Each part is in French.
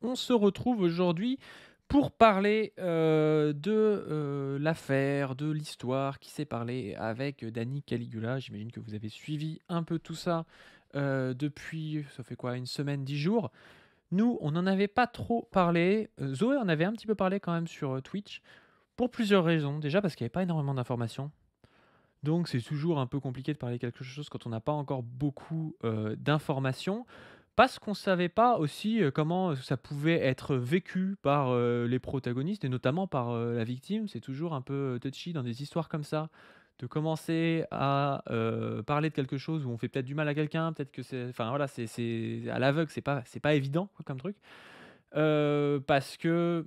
On se retrouve aujourd'hui pour parler, de l'affaire, de l'histoire qui s'est parlé avec Dani Caligula. J'imagine que vous avez suivi un peu tout ça, depuis, ça fait quoi? Une semaine, 10 jours. Nous, on n'en avait pas trop parlé, Zoé en avait un petit peu parlé quand même sur, Twitch, pour plusieurs raisons. Déjà parce qu'il y avait pas énormément d'informations, donc c'est toujours un peu compliqué de parler quelque chose quand on n'a pas encore beaucoup, d'informations. Parce qu'on savait pas aussi, comment, ça pouvait être vécu par, les protagonistes et notamment par, la victime. C'est toujours un peu, touchy dans des histoires comme ça, de commencer à, parler de quelque chose où on fait peut-être du mal à quelqu'un, peut-être que c'est enfin voilà, c'est à l'aveugle, c'est pas évident quoi comme truc. Parce que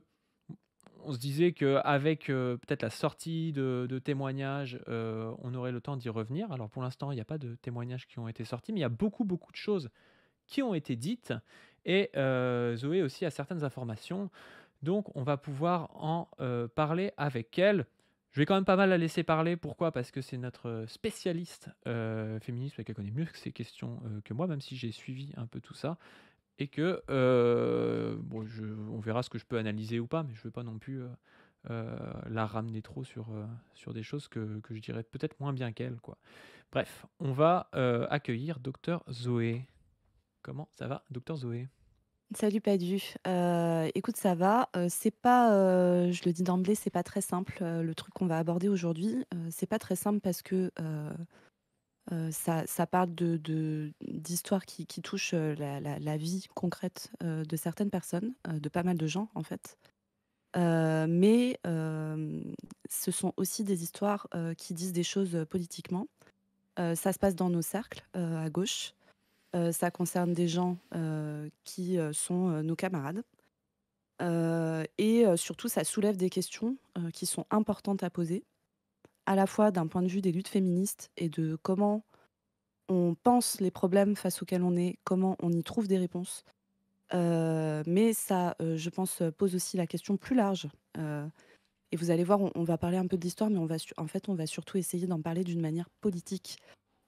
on se disait qu'avec, peut-être la sortie de témoignages, on aurait le temps d'y revenir. Alors pour l'instant, il n'y a pas de témoignages qui ont été sortis, mais il y a beaucoup, beaucoup de choses qui ont été dites et Zoé aussi a certaines informations. Donc on va pouvoir en, parler avec elle. Je vais quand même pas mal la laisser parler. Pourquoi? Parce que c'est notre spécialiste, féminisme et qu'elle connaît mieux ces questions, que moi, même si j'ai suivi un peu tout ça et que, bon on verra ce que je peux analyser ou pas, mais je veux pas non plus, la ramener trop sur des choses que je dirais peut-être moins bien qu'elle, quoi. Bref, on va, accueillir docteur Zoé. Comment ça va, docteur Zoé? Salut Padu. Écoute, ça va, c'est pas, je le dis d'emblée, c'est pas très simple, le truc qu'on va aborder aujourd'hui, c'est pas très simple parce que, ça parle d'histoires qui touchent, la vie concrète, de certaines personnes, de pas mal de gens, en fait. Mais ce sont aussi des histoires, qui disent des choses, politiquement. Ça se passe dans nos cercles, à gauche. Ça concerne des gens, qui, sont, nos camarades. Et surtout, ça soulève des questions, qui sont importantes à poser, à la fois d'un point de vue des luttes féministes et de comment on pense les problèmes face auxquels on est, comment on y trouve des réponses. Mais ça, je pense, pose aussi la question plus large, heu et vous allez voir, on va parler un peu de l'histoire, mais en fait, on va surtout essayer d'en parler d'une manière politique,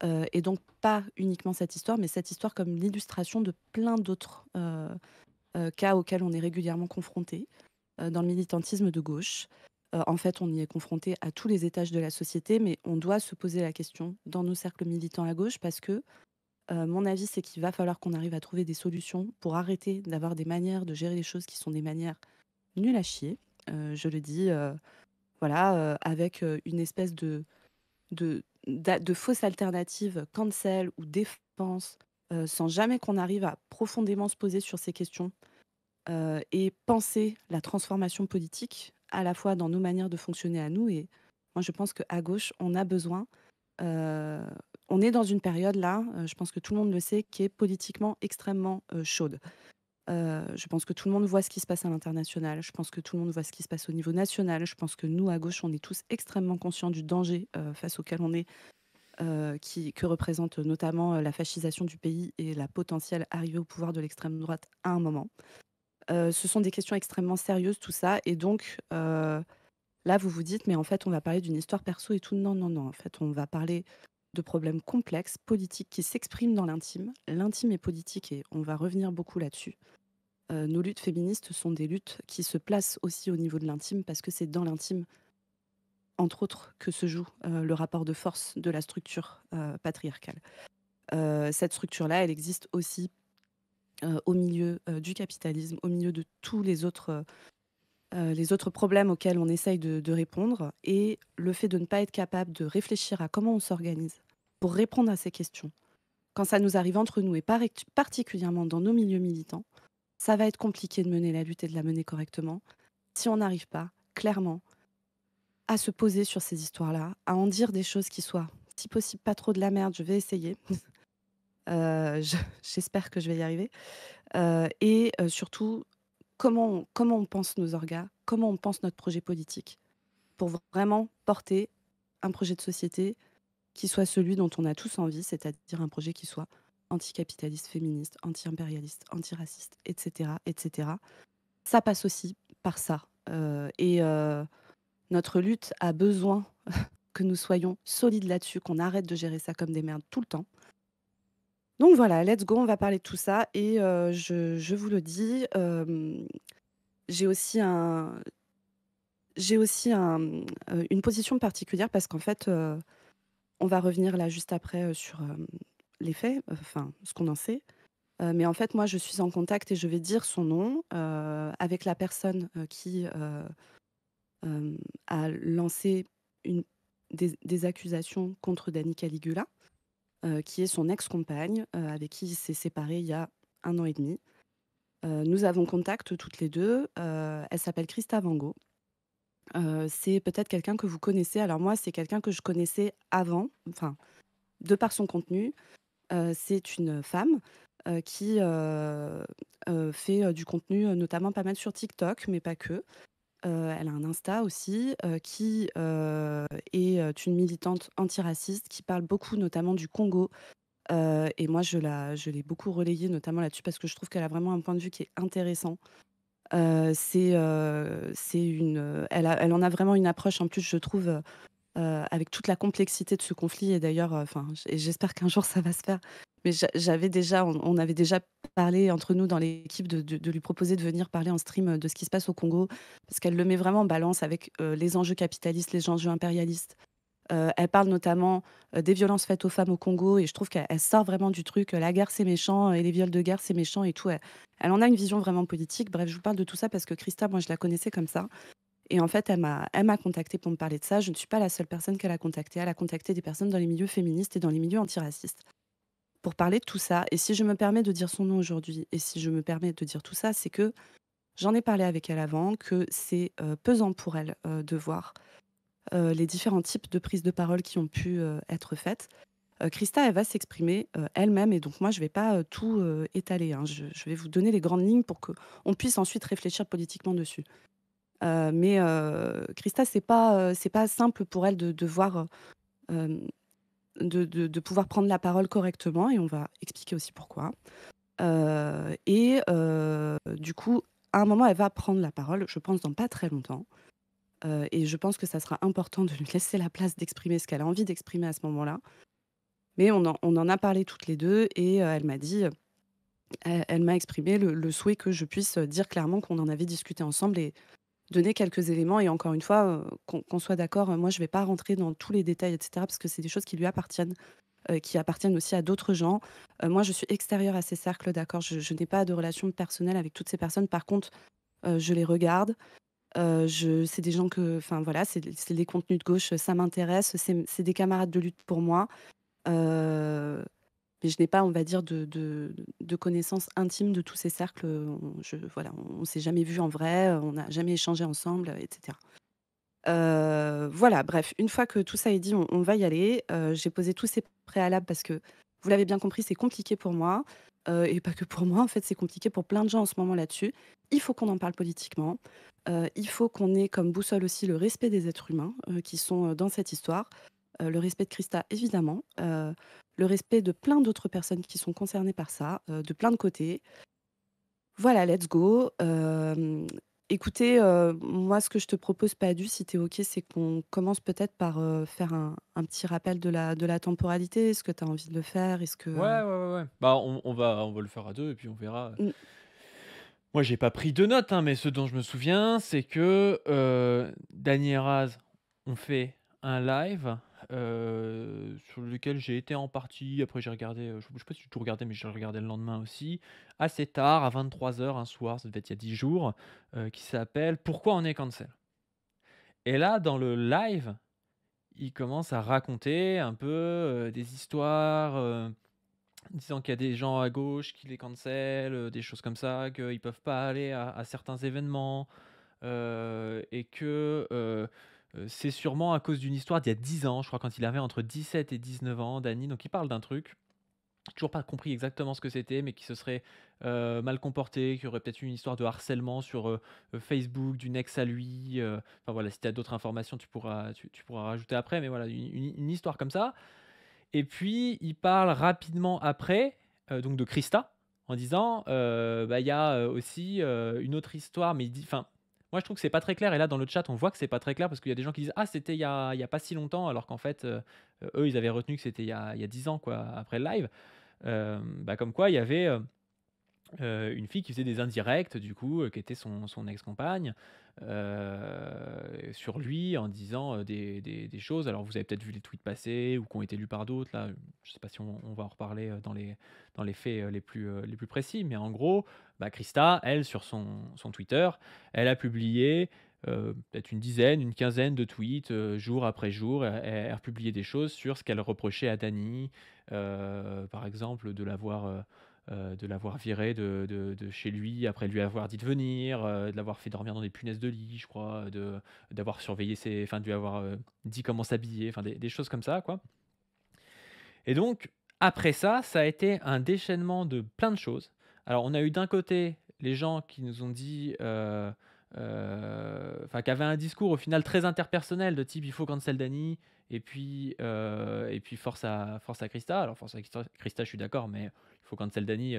et donc pas uniquement cette histoire, mais cette histoire comme l'illustration de plein d'autres, cas auxquels on est régulièrement confronté. Dans le militantisme de gauche. En fait, on y est confronté à tous les étages de la société, mais on doit se poser la question dans nos cercles militants à gauche parce que, mon avis, c'est qu'il va falloir qu'on arrive à trouver des solutions pour arrêter d'avoir des manières de gérer les choses qui sont des manières nulles à chier. Je le dis, voilà, avec, une espèce de fausse alternative cancel ou défense, sans jamais qu'on arrive à profondément se poser sur ces questions. Et penser la transformation politique, à la fois dans nos manières de fonctionner à nous et moi je pense qu'à gauche, on a besoin, heu, on est dans une période là, je pense que tout le monde le sait, qui est politiquement extrêmement, chaude. Je pense que tout le monde voit ce qui se passe à l'international, je pense que tout le monde voit ce qui se passe au niveau national, je pense que nous, à gauche, on est tous extrêmement conscients du danger, face auquel on est, que représente notamment, la fascisation du pays et la potentielle arrivée au pouvoir de l'extrême droite à un moment. Ce sont des questions extrêmement sérieuses tout ça et donc là vous vous dites: «Mais en fait on va parler d'une histoire perso et tout». Non, non, non, en fait on va parler de problèmes complexes, politiques qui s'expriment dans l'intime. L'intime est politique et on va revenir beaucoup là-dessus. Nos luttes féministes sont des luttes qui se placent aussi au niveau de l'intime parce que c'est dans l'intime, entre autres, que se joue, le rapport de force de la structure, patriarcale. Cette structure-là, elle existe aussi, au milieu, du capitalisme, au milieu de tous les autres problèmes auxquels on essaye de répondre et le fait de ne pas être capable de réfléchir à comment on s'organise pour répondre à ces questions. Quand ça nous arrive entre nous et particulièrement dans nos milieux militants, ça va être compliqué de mener la lutte et de la mener correctement si on n'arrive pas, clairement, à se poser sur ces histoires-là, à en dire des choses qui soient, si possible, pas trop de la merde, je vais essayer. J'espère que je vais y arriver. Et surtout, comment on pense nos orgas, comment on pense notre projet politique. Pour vraiment porter un projet de société qui soit celui dont on a tous envie, c'est-à-dire un projet qui soit anticapitaliste, féministe, anti-impérialiste, antiraciste, et cetera, et cetera. Ça passe aussi par ça, et notre lutte a besoin que nous soyons solides là-dessus, qu'on arrête de gérer ça comme des merdes tout le temps, Donc voilà, let's go, on va parler de tout ça et je vous le dis, j'ai aussi un une position particulière parce qu'en fait, on va revenir là juste après, sur, les faits, enfin ce qu'on en sait. Mais en fait, moi, je suis en contact et je vais dire son nom, avec la personne, qui, a lancé une des accusations contre Dani Caligula, qui est son ex-compagne, avec qui il s'est séparé il y a 1 an et demi. Nous avons contact toutes les 2. Elle s'appelle Christa Vango. C'est peut-être quelqu'un que vous connaissez. Alors moi, c'est quelqu'un que je connaissais avant, enfin, de par son contenu. C'est une femme, qui, fait, du contenu, notamment pas mal sur TikTok, mais pas que. Elle a un Insta aussi, qui, est, une militante antiraciste qui parle beaucoup notamment du Congo, et moi je l'ai beaucoup relayée notamment là-dessus parce que je trouve qu'elle a vraiment un point de vue qui est intéressant. C'est une, elle en a vraiment une approche en plus je trouve, avec toute la complexité de ce conflit et d'ailleurs, enfin, j'espère qu'un jour ça va se faire. Mais j'avais déjà on avait déjà parlé entre nous dans l'équipe de lui proposer de venir parler en stream, de ce qui se passe au Congo, parce qu'elle le met vraiment en balance avec, les enjeux capitalistes, les enjeux impérialistes. Elle parle notamment, des violences faites aux femmes au Congo et je trouve qu'elle sort vraiment du truc, la guerre c'est méchant et les viols de guerre c'est méchant et tout. Elle en a une vision vraiment politique. Bref, je vous parle de tout ça parce que Christa, moi je la connaissais comme ça et en fait, elle m'a contactée pour me parler de ça. Je ne suis pas la seule personne qu'elle a contactée. Elle a contacté des personnes dans les milieux féministes et dans les milieux antiracistes pour parler de tout ça. Et si je me permets de dire son nom aujourd'hui et si je me permets de dire tout ça, c'est que j'en ai parlé avec elle avant, que c'est pesant pour elle de voir les différents types de prises de parole qui ont pu être faites. Christa, elle va s'exprimer elle-même et donc moi, je ne vais pas tout étaler, hein. Je vais vous donner les grandes lignes pour qu'on puisse ensuite réfléchir politiquement dessus. Mais Christa, c'est pas simple pour elle de voir, de pouvoir prendre la parole correctement et on va expliquer aussi pourquoi. Du coup, à un moment, elle va prendre la parole, je pense dans pas très longtemps, et je pense que ça sera important de lui laisser la place d'exprimer ce qu'elle a envie d'exprimer à ce moment-là. Mais on en a parlé toutes les 2 et elle m'a dit, elle m'a exprimé le souhait que je puisse dire clairement qu'on en avait discuté ensemble et donner quelques éléments et encore une fois, qu'on soit d'accord, moi je vais pas rentrer dans tous les détails et cetera parce que c'est des choses qui lui appartiennent, qui appartiennent aussi à d'autres gens. Moi je suis extérieure à ces cercles, d'accord? Je n'ai pas de relation personnelle avec toutes ces personnes. Par contre, je les regarde, je c'est des gens que enfin voilà, c'est des contenus de gauche, ça m'intéresse, c'est des camarades de lutte pour moi. Heu, mais je n'ai pas, on va dire, de connaissances intimes de tous ces cercles, voilà, on s'est jamais vus en vrai, on n'a jamais échangé ensemble, et cetera. Voilà, bref, une fois que tout ça est dit, on va y aller. J'ai posé tous ces préalables parce que, vous l'avez bien compris, c'est compliqué pour moi, et pas que pour moi, en fait, c'est compliqué pour plein de gens en ce moment là-dessus. Il faut qu'on en parle politiquement. Il faut qu'on ait comme boussole aussi le respect des êtres humains, qui sont, dans cette histoire. Le respect de Christa, évidemment, le respect de plein d'autres personnes qui sont concernées par ça, de plein de côtés. Voilà, let's go. Écoutez, moi, ce que je te propose, Padu, si tu es OK, c'est qu'on commence peut-être par, faire un petit rappel de la temporalité. Est-ce que tu as envie de le faire? Est-ce que, Ouais, ouais, ouais, ouais. Bah, on va le faire à 2 et puis on verra. mmh, Moi, j'ai pas pris de notes, hein, mais ce dont je me souviens, c'est que, Dany et Raz ont fait un live, sur lequel j'ai été en partie. Après j'ai regardé, je sais pas si j'ai tout regardé, mais j'ai regardé le lendemain aussi, assez tard, à 23h un soir, ça devait être il y a 10 jours, qui s'appelle «Pourquoi on est cancel?» et là, dans le live, ils commencent à raconter un peu, des histoires, disant qu'il y a des gens à gauche qui les cancel, des choses comme ça, qu'ils peuvent pas aller à certains événements, et que, c'est sûrement à cause d'une histoire d'il y a 10 ans, je crois quand il avait entre 17 et 19 ans, Dany, donc il parle d'un truc, toujours pas compris exactement ce que c'était, mais qui se serait, mal comporté, qui aurait peut-être eu une histoire de harcèlement sur, Facebook d'une ex à lui, enfin voilà, si tu as d'autres informations, tu pourras rajouter après, mais voilà, une histoire comme ça et puis il parle rapidement après, donc de Christa, en disant, bah, il y a, aussi, une autre histoire, mais il dit enfin, moi je trouve que c'est pas très clair et là dans le chat on voit que c'est pas très clair parce qu'il y a des gens qui disent: «Ah c'était il y a pas si longtemps», alors qu'en fait, eux ils avaient retenu que c'était il y a 10 ans quoi, après le live. bah, comme quoi il y avait, une fille qui faisait des indirects du coup, qui était son ex-compagne, sur lui en disant, des choses. Alors vous avez peut-être vu les tweets passer ou qui ont été lus par d'autres là, je sais pas si on va en reparler, dans les faits, les plus précis. Mais en gros, bah, Christa, elle, sur son Twitter, elle a publié, peut-être une dizaine, une quinzaine de tweets, jour après jour. Elle republiait des choses sur ce qu'elle reprochait à Dany, par exemple de l'avoir viré de chez lui après lui avoir dit de venir, de l'avoir fait dormir dans des punaises de lit, je crois, d'avoir surveillé de lui avoir, dit comment s'habiller, enfin des choses comme ça, quoi. Et donc après ça, ça a été un déchaînement de plein de choses. Alors on a eu d'un côté les gens qui nous ont dit, enfin qui avaient un discours au final très interpersonnel de type: «Il faut cancel Dany» et puis force à Christa. Alors force à Christa, je suis d'accord, mais il faut cancel Dany,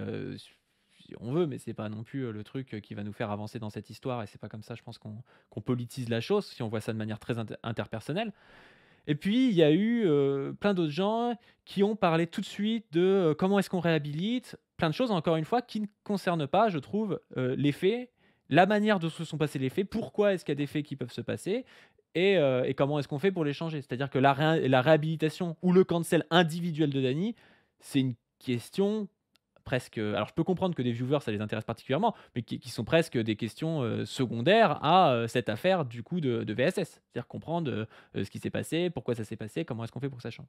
si on veut, mais c'est pas non plus, le truc, qui va nous faire avancer dans cette histoire et c'est pas comme ça, je pense qu'on politise la chose, si on voit ça de manière très interpersonnelle. Et puis il y a eu, plein d'autres gens qui ont parlé tout de suite de, comment est-ce qu'on réhabilite, plein de choses encore une fois qui ne concernent pas, je trouve, les faits, la manière dont se sont passés les faits, pourquoi est-ce qu'il y a des faits qui peuvent se passer et comment est-ce qu'on fait pour les changer? C'est-à-dire que la réhabilitation ou le cancel individuel de Dany, c'est une question presque, alors je peux comprendre que des viewers ça les intéresse particulièrement, mais qui sont presque des questions, secondaires à, cette affaire du coup de VSS. C'est-à-dire comprendre, ce qui s'est passé, pourquoi ça s'est passé, comment est-ce qu'on fait pour que ça change?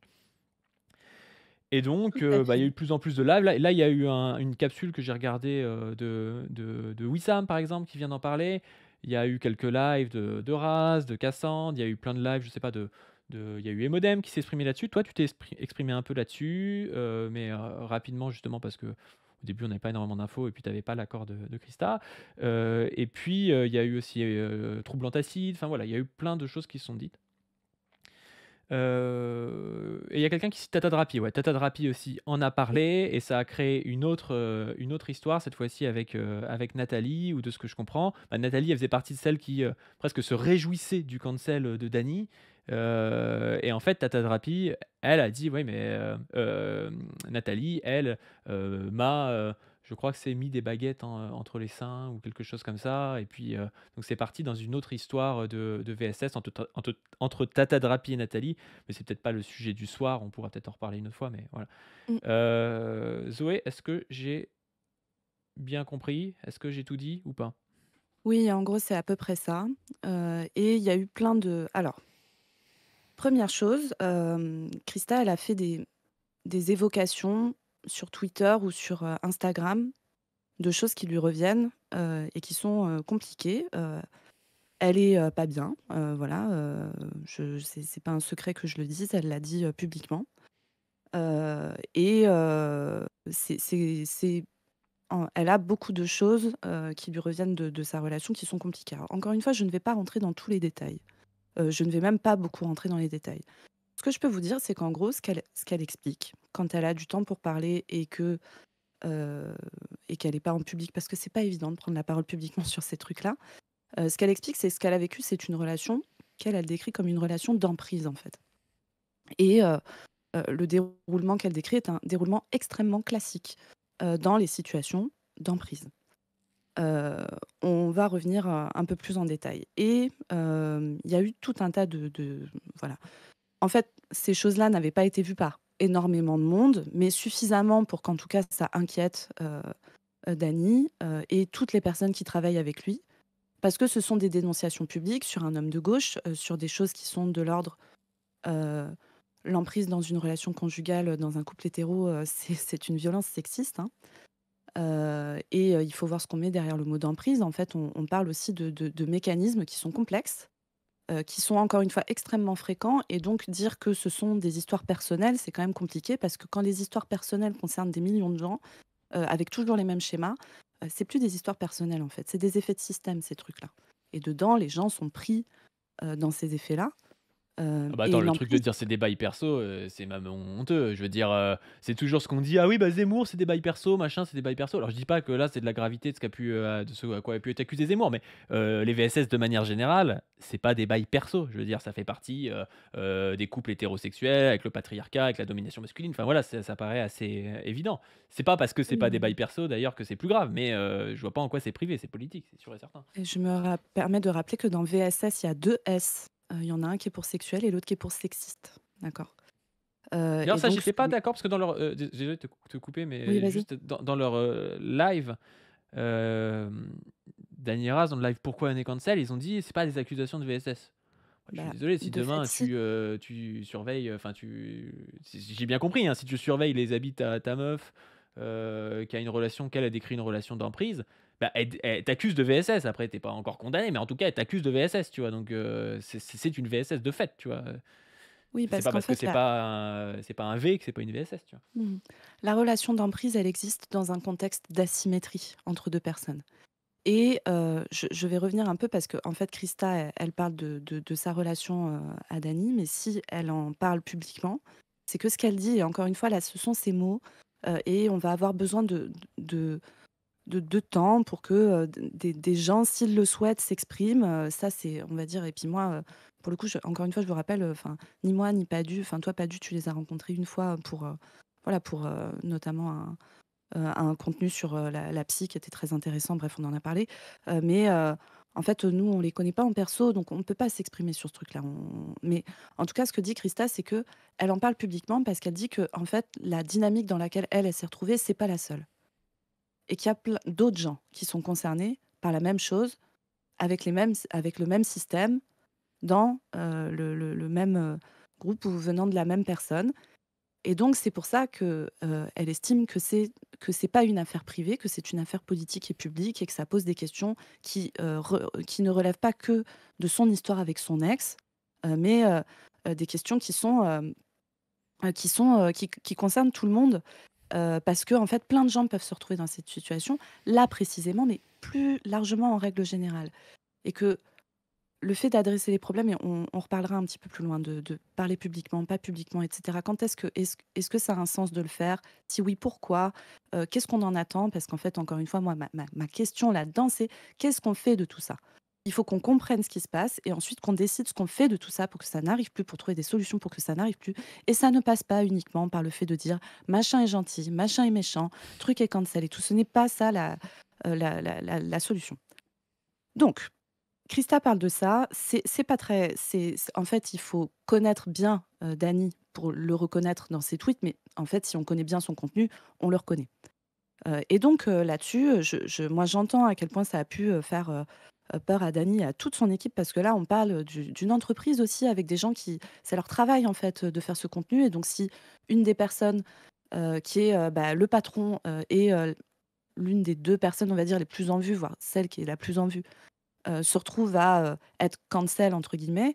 Et Tout donc, à bah, il y a fait. eu de plus en plus de live. Là, il y a eu une capsule que j'ai regardée, de Wissam, par exemple, qui vient d'en parler. Il y a eu quelques lives de Raz, de Cassandre, il y a eu plein de lives, je sais pas, il y a eu Emodem qui s'est exprimé là-dessus. Toi, tu t'es exprimé un peu là-dessus, mais rapidement justement parce qu'au début, on n'avait pas énormément d'infos et puis tu avais pas l'accord de Christa. Et puis, il y a eu aussi, Trouble Antacide. Enfin voilà, il y a eu plein de choses qui se sont dites. Et il y a quelqu'un qui cite Tata Drapi, ouais, Tata Drapi aussi en a parlé et ça a créé une autre histoire, cette fois-ci avec Nathalie ou de ce que je comprends, bah, Nathalie, elle faisait partie de celles qui, presque se réjouissaient du cancel, de Dany, et en fait Tata Drapi, elle a dit: «Ouais mais Nathalie, elle, je crois que c'est mis des baguettes entre les seins ou quelque chose comme ça» et puis, donc c'est parti dans une autre histoire, de VSS entre Tata Drapi et Nathalie, mais c'est peut-être pas le sujet du soir, on pourra peut-être en reparler une autre fois, mais voilà. Mmh. Zoé, est-ce que j'ai bien compris? Est-ce que j'ai tout dit ou pas? Oui, en gros, c'est à peu près ça, et il y a eu plein de alors, première chose, Christa, elle a fait des évocations sur Twitter ou sur, Instagram de choses qui lui reviennent, et qui sont, compliquées. Elle est, pas bien, voilà, je c'est pas un secret que je le dise, elle l'a dit, publiquement. Et c'est elle a beaucoup de choses, qui lui reviennent de sa relation qui sont compliquées. Alors encore une fois, je ne vais pas rentrer dans tous les détails. Je ne vais même pas beaucoup rentrer dans les détails. Ce que je peux vous dire, c'est qu'en gros, ce qu'elle explique, quand elle a du temps pour parler heu et qu'elle est pas en public, parce que c'est pas évident de prendre la parole publiquement sur ces trucs-là. Ce qu'elle explique, c'est ce qu'elle a vécu, c'est une relation elle décrit comme une relation d'emprise, en fait. Et le déroulement qu'elle décrit est un déroulement extrêmement classique, dans les situations d'emprise. Heu, on va revenir, un peu plus en détail et il y a eu tout un tas de voilà. En fait, ces choses-là n'avaient pas été vues par énormément de monde, mais suffisamment pour qu'en tout cas ça inquiète, Dany, et toutes les personnes qui travaillent avec lui. Parce que ce sont des dénonciations publiques sur un homme de gauche, sur des choses qui sont de l'ordre, heu, l'emprise dans une relation conjugale, dans un couple hétéro, c'est une violence sexiste, hein. Et il faut voir ce qu'on met derrière le mot d'emprise. En fait, on parle aussi de mécanismes qui sont complexes, qui sont encore une fois extrêmement fréquents et donc dire que ce sont des histoires personnelles, c'est quand même compliqué parce que quand les histoires personnelles concernent des millions de gens, avec toujours les mêmes schémas, c'est plus des histoires personnelles, en fait, c'est des effets de système, ces trucs-là et dedans, les gens sont pris, dans ces effets-là, Ah bah, attends, Et le truc de l'emprise dire c'est des bails perso, c'est même honteux. Je veux dire, c'est toujours ce qu'on dit: «Ah oui, bah, Zemmour, c'est des bails perso, machin, c'est des bails perso». Alors je dis pas que là, c'est de la gravité de ce qu'a pu, de ce à quoi a pu être accusé Zemmour, mais, les VSS de manière générale, c'est pas des bails perso. Je veux dire, ça fait partie, des couples hétérosexuels avec le patriarcat, avec la domination masculine. Enfin voilà, ça paraît assez, évident. C'est pas parce que c'est oui, pas des bails perso d'ailleurs que c'est plus grave, mais, je vois pas en quoi c'est privé, c'est politique, c'est sûr et certain. et je me permets de rappeler que dans VSS, il y a 2 S. Il y en a un qui est pour sexuel et l'autre qui est pour sexiste. D'accord? D'ailleurs, Et ça, donc j'étais pas c'est d'accord parce que dans leur, désolé de te couper, oui, mais vas-y. juste dans leur, live, hem, Dany Raz dans le live «Pourquoi on est cancel?», ils ont dit: «C'est pas des accusations de VSS». Ouais, je suis Bah, désolé si de fait, demain si. tu surveilles, enfin si j'ai bien compris, hein, si tu surveilles les habits de ta meuf, qui a une relation qu'elle a décrit une relation d'emprise, bah, elle t'accuse de VSS. Après, tu es pas encore condamné, mais en tout cas, elle t'accuse de VSS, tu vois? Donc c'est une VSS de fait, tu vois? Oui, C'est parce pas qu'en parce que fait, c'est pas un V que c'est pas une VSS, tu vois? mmh, la relation d'emprise, elle existe dans un contexte d'asymétrie entre 2 personnes. Et je vais revenir un peu parce qu'en fait, Christa, elle parle de sa relation, à Dany, mais si elle en parle publiquement, c'est que ce qu'elle dit et encore une fois, là, ce sont ses mots, et on va avoir besoin de de temps pour que, des gens, s'ils le souhaitent, s'expriment, ça, c'est on va dire et puis moi, pour le coup, encore une fois, je vous rappelle, enfin, ni moi, ni Padu, enfin, toi, Padu, tu les as rencontrés une fois pour, voilà, pour, notamment un contenu sur, la psy qui était très intéressant, bref, on en a parlé. Mais en fait, nous, on les connaît pas en perso, donc on ne peut pas s'exprimer sur ce truc-là. Mais en tout cas, ce que dit Christa, c'est que elle en parle publiquement parce qu'elle dit que en fait, la dynamique dans laquelle elle s'est retrouvée, c'est pas la seule et qu'il y a d'autres gens qui sont concernés par la même chose, avec le même système, dans, le même, groupe ou venant de la même personne et donc c'est pour ça que, elle estime que c'est pas une affaire privée, que c'est une affaire politique et publique et que ça pose des questions qui ne relèvent pas que de son histoire avec son ex, mais des questions qui concernent tout le monde, parce que en fait, plein de gens peuvent se retrouver dans cette situation, là précisément, mais plus largement en règle générale et que le fait d'adresser les problèmes et on reparlera un petit peu plus loin de parler publiquement, pas publiquement et cetera. Quand est-ce que ça a un sens de le faire? Si oui, pourquoi? Qu'est-ce qu'on en attend? Parce qu'en fait, encore une fois, moi, ma question là-dedans, c'est: qu'est-ce qu'on fait de tout ça? Il faut qu'on comprenne ce qui se passe et ensuite qu'on décide ce qu'on fait de tout ça pour que ça n'arrive plus, pour trouver des solutions pour que ça n'arrive plus et ça ne passe pas uniquement par le fait de dire: «Machin est gentil, machin est méchant, truc est cancel» et tout. Ce n'est pas ça la solution. Donc Christa parle de ça, c'est pas très c'est en fait, il faut connaître bien, Dany pour le reconnaître dans ses tweets, mais en fait, si on connaît bien son contenu, on le reconnaît. Et donc là-dessus, moi, j'entends à quel point ça a pu, faire, peur à Dany et à toute son équipe parce que là, on parle, d'une entreprise aussi avec des gens qui c'est leur travail, en fait, de faire ce contenu et donc si une des personnes, qui est, bah, le patron, et l'une des 2 personnes, on va dire, les plus en vue, voire celle qui est la plus en vue, se retrouve à, être «cancel» entre guillemets,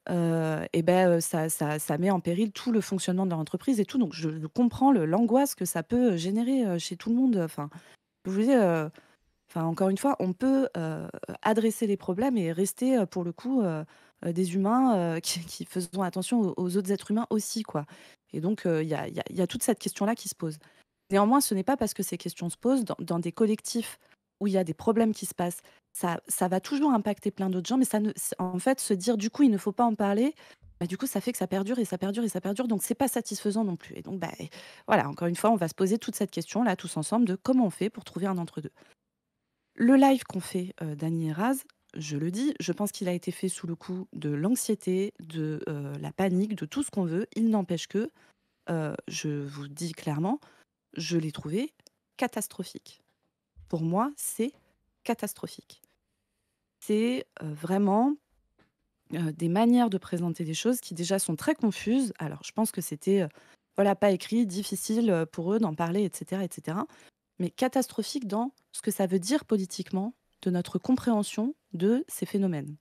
et ben ça met en péril tout le fonctionnement de leur entreprise et tout. Donc je comprends l'angoisse que ça peut, générer, chez tout le monde, enfin, je vous dis, enfin, encore une fois, on peut, adresser les problèmes et rester, pour le coup, des humains, qui faisons attention aux autres êtres humains aussi, quoi. Et donc il y a toute cette question-là qui se pose. Néanmoins, ce n'est pas parce que ces questions se posent dans des collectifs où il y a des problèmes qui se passent, ça va toujours impacter plein d'autres gens, mais ça ne c en fait, se dire: «Du coup, il ne faut pas en parler», bah, du coup, ça fait que ça perdure et ça perdure et ça perdure, donc c'est pas satisfaisant non plus et donc bah, voilà, encore une fois, on va se poser toute cette question-là, tous ensemble, de comment on fait pour trouver un entre-deux. Le live qu'ont fait, Dany et Raz, je le dis, je pense qu'il a été fait sous le coup de l'anxiété, de, la panique, de tout ce qu'on veut. Il n'empêche que, je vous dis clairement, je l'ai trouvé catastrophique. Pour moi, c'est catastrophique. C'est, vraiment, des manières de présenter les choses qui déjà sont très confuses. Alors je pense que c'était, voilà, pas écrit, difficile, pour eux d'en parler et cetera. Mais catastrophique dans ce que ça veut dire politiquement, de notre compréhension de ces phénomènes.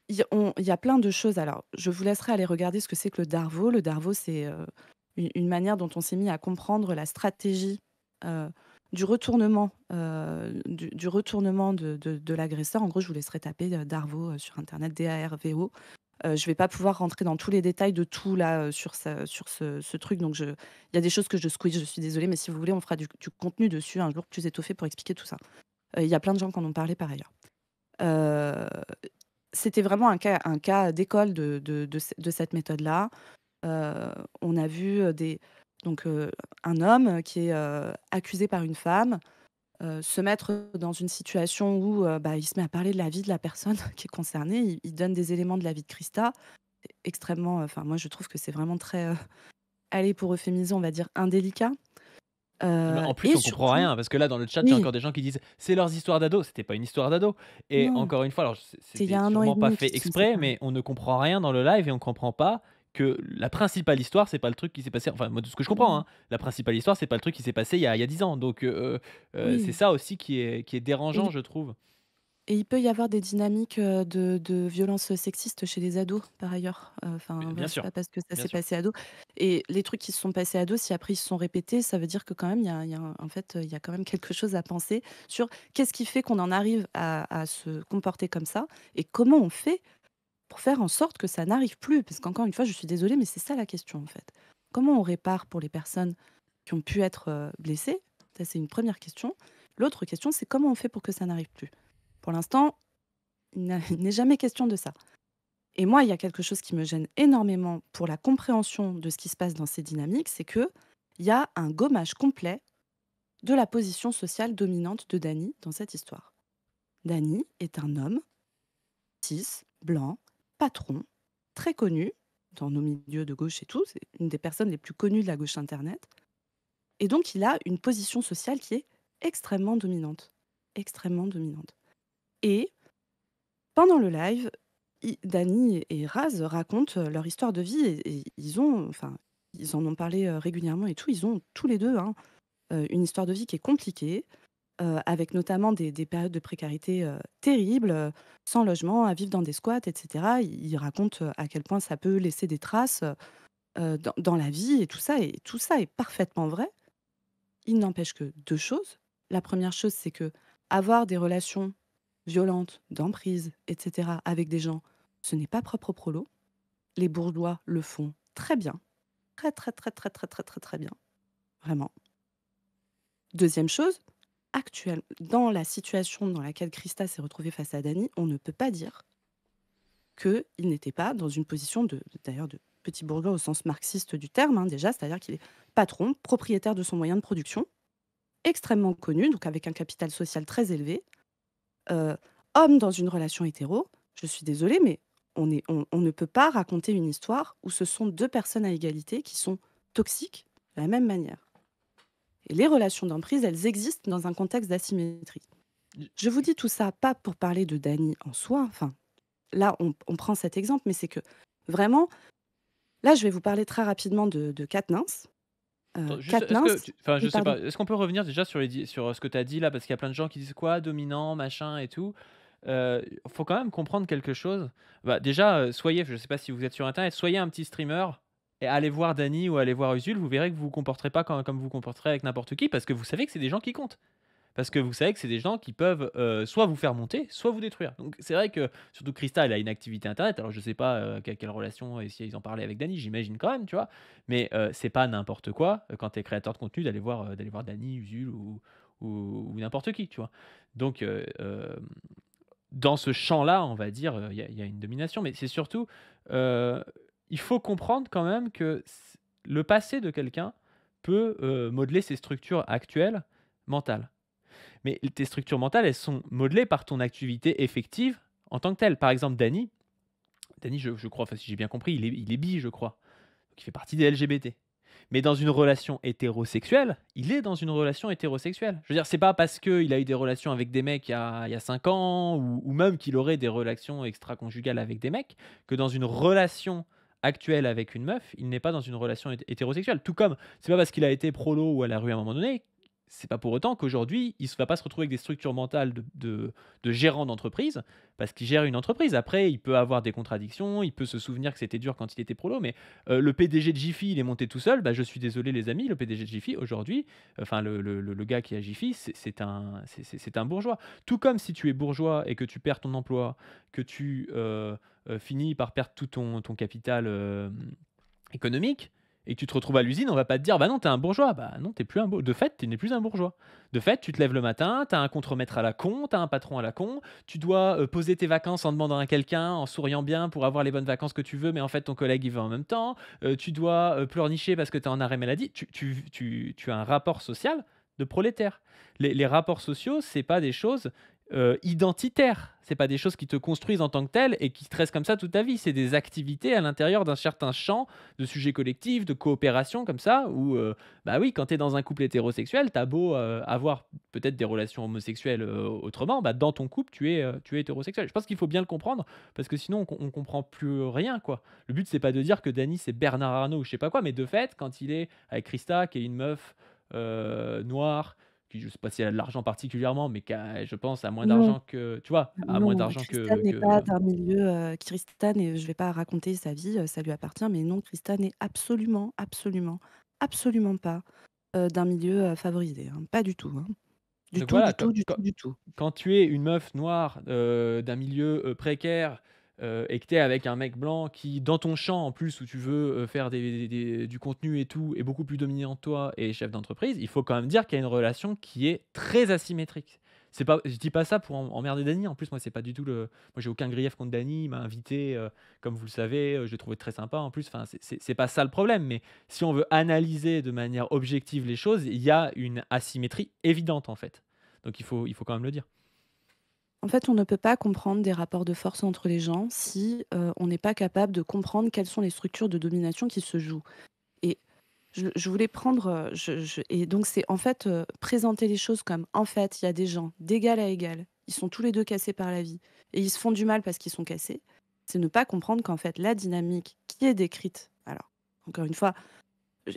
Il y a plein de choses. Alors, je vous laisserai aller regarder ce que c'est que le Darvo. Le Darvo, c'est, une manière dont on s'est mis à comprendre la stratégie, heu, du retournement de l'agresseur. En gros, je vous laisserai taper, Darvo, sur internet, DARVO. Je vais pas pouvoir rentrer dans tous les détails de tout là, sur ce truc, donc il y a des choses que je squeeze, je suis désolée, mais si vous voulez, on fera du contenu dessus un jour plus étoffé pour expliquer tout ça. Il y a plein de gens qui en ont parlé par ailleurs. Heu, C'était vraiment un cas d'école de cette méthode-là. On a vu, donc un homme qui est, accusé par une femme, se mettre dans une situation où, bah, il se met à parler de la vie de la personne qui est concernée. Il donne des éléments de la vie de Christa, extrêmement, enfin moi je trouve que c'est vraiment très, allez, pour euphémiser, on va dire indélicat, Mais en plus, et on comprend surtout rien parce que là, dans le chat, il y a oui, encore des gens qui disent: «C'est leurs histoires d'ados». C'était pas une histoire d'ado et non, encore une fois, alors c'est il y a c'était 1 an et sûrement pas demi fait qu'ils se sont exprès, séparés. mais on ne comprend rien dans le live et on comprend pas que la principale histoire, c'est pas le truc qui s'est passé, enfin moi de ce que je comprends, Mmh. hein, la principale histoire, c'est pas le truc qui s'est passé il y a 10 ans, donc c'est Oui. ça aussi qui est dérangeant, Et je trouve. Et il peut y avoir des dynamiques, de violence sexiste chez les ados, par ailleurs. Mais Enfin, bien voilà, c'est sûr, pas parce que ça bien s'est sûr. passé ado et les trucs qui se sont passés ados, si après ils se sont répétés, ça veut dire que quand même il y a en fait, il y a quand même quelque chose à penser sur qu'est-ce qui fait qu'on en arrive à se comporter comme ça et comment on fait pour faire en sorte que ça n'arrive plus? Parce qu'encore une fois, je suis désolée, mais c'est ça la question, en fait. Comment on répare pour les personnes qui ont pu être, blessées? Ça, c'est une première question. L'autre question, c'est comment on fait pour que ça n'arrive plus? Pour l'instant, il n'est jamais question de ça. Et moi, il y a quelque chose qui me gêne énormément pour la compréhension de ce qui se passe dans ces dynamiques, c'est qu'il y a un gommage complet de la position sociale dominante de Dany dans cette histoire. Dany est un homme cis, blanc, patron, très connu dans nos milieux de gauche et tout. C'est une des personnes les plus connues de la gauche internet. Et donc, il a une position sociale qui est extrêmement dominante. Extrêmement dominante. Et pendant le live, Dany et Raz racontent leur histoire de vie et ils en ont parlé régulièrement et tout. Ils ont tous les deux, hein, une histoire de vie qui est compliquée, avec notamment des périodes de précarité terribles, sans logement, à vivre dans des squats, etc. Ils racontent à quel point ça peut laisser des traces dans la vie et tout ça est parfaitement vrai. Il n'empêche que deux choses. La première chose, c'est que avoir des relations violentes, d'emprise, etc., avec des gens, ce n'est pas propre au prolo. Les bourgeois le font très bien. Très, très, très, très, très, très, très, très bien. Vraiment. Deuxième chose, dans la situation dans laquelle Christa s'est retrouvée face à Dany, on ne peut pas dire qu'il n'était pas dans une position d'ailleurs, de petit bourgeois au sens marxiste du terme, hein, déjà, c'est-à-dire qu'il est patron, propriétaire de son moyen de production, extrêmement connu, donc avec un capital social très élevé, heu, homme dans une relation hétéro. Je suis désolée, mais on ne peut pas raconter une histoire où ce sont 2 personnes à égalité qui sont toxiques de la même manière. Et les relations d'emprise, elles existent dans un contexte d'asymétrie. Je vous dis tout ça pas pour parler de Dany en soi, enfin, là, on prend cet exemple, mais c'est que vraiment, là, je vais vous parler très rapidement de Katniss. Attends, juste, est-ce que Katniss tu enfin, je Oui, sais pardon. pas, est-ce qu'on peut revenir déjà sur ce que tu as dit là? Parce qu'il y a plein de gens qui disent: «Quoi? Dominant, machin et tout». Faut quand même comprendre quelque chose. Bah, déjà, soyez je sais pas si vous êtes sur internet, soyez un petit streamer et allez voir Dany ou allez voir Usul, vous verrez que vous vous comporterez pas comme vous vous comporterez avec n'importe qui parce que vous savez que c'est des gens qui comptent. Parce que vous savez que c'est des gens qui peuvent, soit vous faire monter, soit vous détruire. Donc c'est vrai que surtout Krista, elle a une activité internet. Alors je sais pas, quelle relation et si ils en parlaient avec Dany, j'imagine quand même, tu vois? Mais, c'est pas n'importe quoi, quand tu es créateur de contenu d'aller voir Dany, Usul ou n'importe qui, tu vois? Donc, dans ce champ-là, on va dire, il y a une domination. Mais c'est surtout, heu, il faut comprendre quand même que le passé de quelqu'un peut, modeler ses structures actuelles mentales. Mais tes structures mentales, elles sont modelées par ton activité effective en tant que telle. Par exemple, Dany, je crois, enfin si j'ai bien compris, il est bi, je crois. Donc il fait partie des LGBT. Mais dans une relation hétérosexuelle, il est dans une relation hétérosexuelle. Je veux dire, c'est pas parce qu'il a eu des relations avec des mecs il y a 5 ans ou même qu'il aurait des relations extra-conjugales avec des mecs que dans une relation actuelle avec une meuf, il n'est pas dans une relation hétérosexuelle. Tout comme, c'est pas parce qu'il a été prolo ou à la rue à un moment donné, c'est pas pour autant qu'aujourd'hui, il ne va pas se retrouver avec des structures mentales de gérant d'entreprise parce qu'il gère une entreprise. Après, il peut avoir des contradictions, il peut se souvenir que c'était dur quand il était prolo, mais le PDG de Jiffy, il est monté tout seul. Bah, je suis désolé, les amis, le PDG de Jiffy, aujourd'hui, enfin, le gars qui a Jiffy, c'est un bourgeois. Tout comme si tu es bourgeois et que tu perds ton emploi, que tu finis par perdre tout ton capital, économique et que tu te retrouves à l'usine, on va pas te dire: «Bah non, tu es un bourgeois». Bah non, tu plus un bour de fait, tu n'es plus un bourgeois. De fait, tu te lèves le matin, tu as un contremaître à la con, tu as un patron à la con, tu dois, poser tes vacances en demandant à quelqu'un, en souriant bien pour avoir les bonnes vacances que tu veux, mais en fait ton collègue il veut en même temps. Tu dois, pleurnicher parce que tu es en arrêt maladie. Tu as un rapport social de prolétaire. Les rapports sociaux, c'est pas des choses, identitaires. C'est pas des choses qui te construisent en tant que telles et qui te restent comme ça toute ta vie. C'est des activités à l'intérieur d'un certain champ de sujets collectifs, de coopération comme ça où, bah, oui, quand tu es dans un couple hétérosexuel, tu as beau, avoir peut-être des relations homosexuelles, autrement, bah, dans ton couple, tu es hétérosexuel. Je pense qu'il faut bien le comprendre parce que sinon on comprend plus rien, quoi. Le but, c'est pas de dire que Dany, c'est Bernard Arnault ou je sais pas quoi, mais de fait, quand il est avec Krista, qui est une meuf, noire, qui je sais pas si elle a de l'argent particulièrement, mais qui a, je pense, a moins Non, d'argent que tu vois? A moins non, d'argent Krista n'est pas d'un milieu, Krista n'est je vais pas raconter sa vie, ça lui appartient, mais non, Krista n'est absolument, absolument, absolument pas, d'un milieu, favorisé, hein. Pas du tout, hein. Du donc tout, voilà, du quand tout, du quand tout, du tout. quand tu es une meuf noire, d'un milieu, précaire, et que tu es avec un mec blanc qui, dans ton champ en plus où tu veux, faire du contenu et tout, est beaucoup plus dominant que toi et chef d'entreprise, il faut quand même dire qu'il y a une relation qui est très asymétrique. C'est pas Je dis pas ça pour emmerder Dany, en plus moi c'est pas du tout le moi j'ai aucun grief contre Dany, il m'a invité, comme vous le savez, je l'ai trouvé très sympa en plus, enfin c'est pas ça le problème, mais si on veut analyser de manière objective les choses, il y a une asymétrie évidente en fait. Donc il faut quand même le dire. En fait, on ne peut pas comprendre des rapports de force entre les gens si, on n'est pas capable de comprendre quelles sont les structures de domination qui se jouent et je voulais prendre, je et donc c'est en fait, présenter les choses comme, en fait, il y a des gens d'égal à égal, ils sont tous les 2 cassés par la vie et ils se font du mal parce qu'ils sont cassés. C'est ne pas comprendre qu'en fait, la dynamique qui est décrite alors, encore une fois,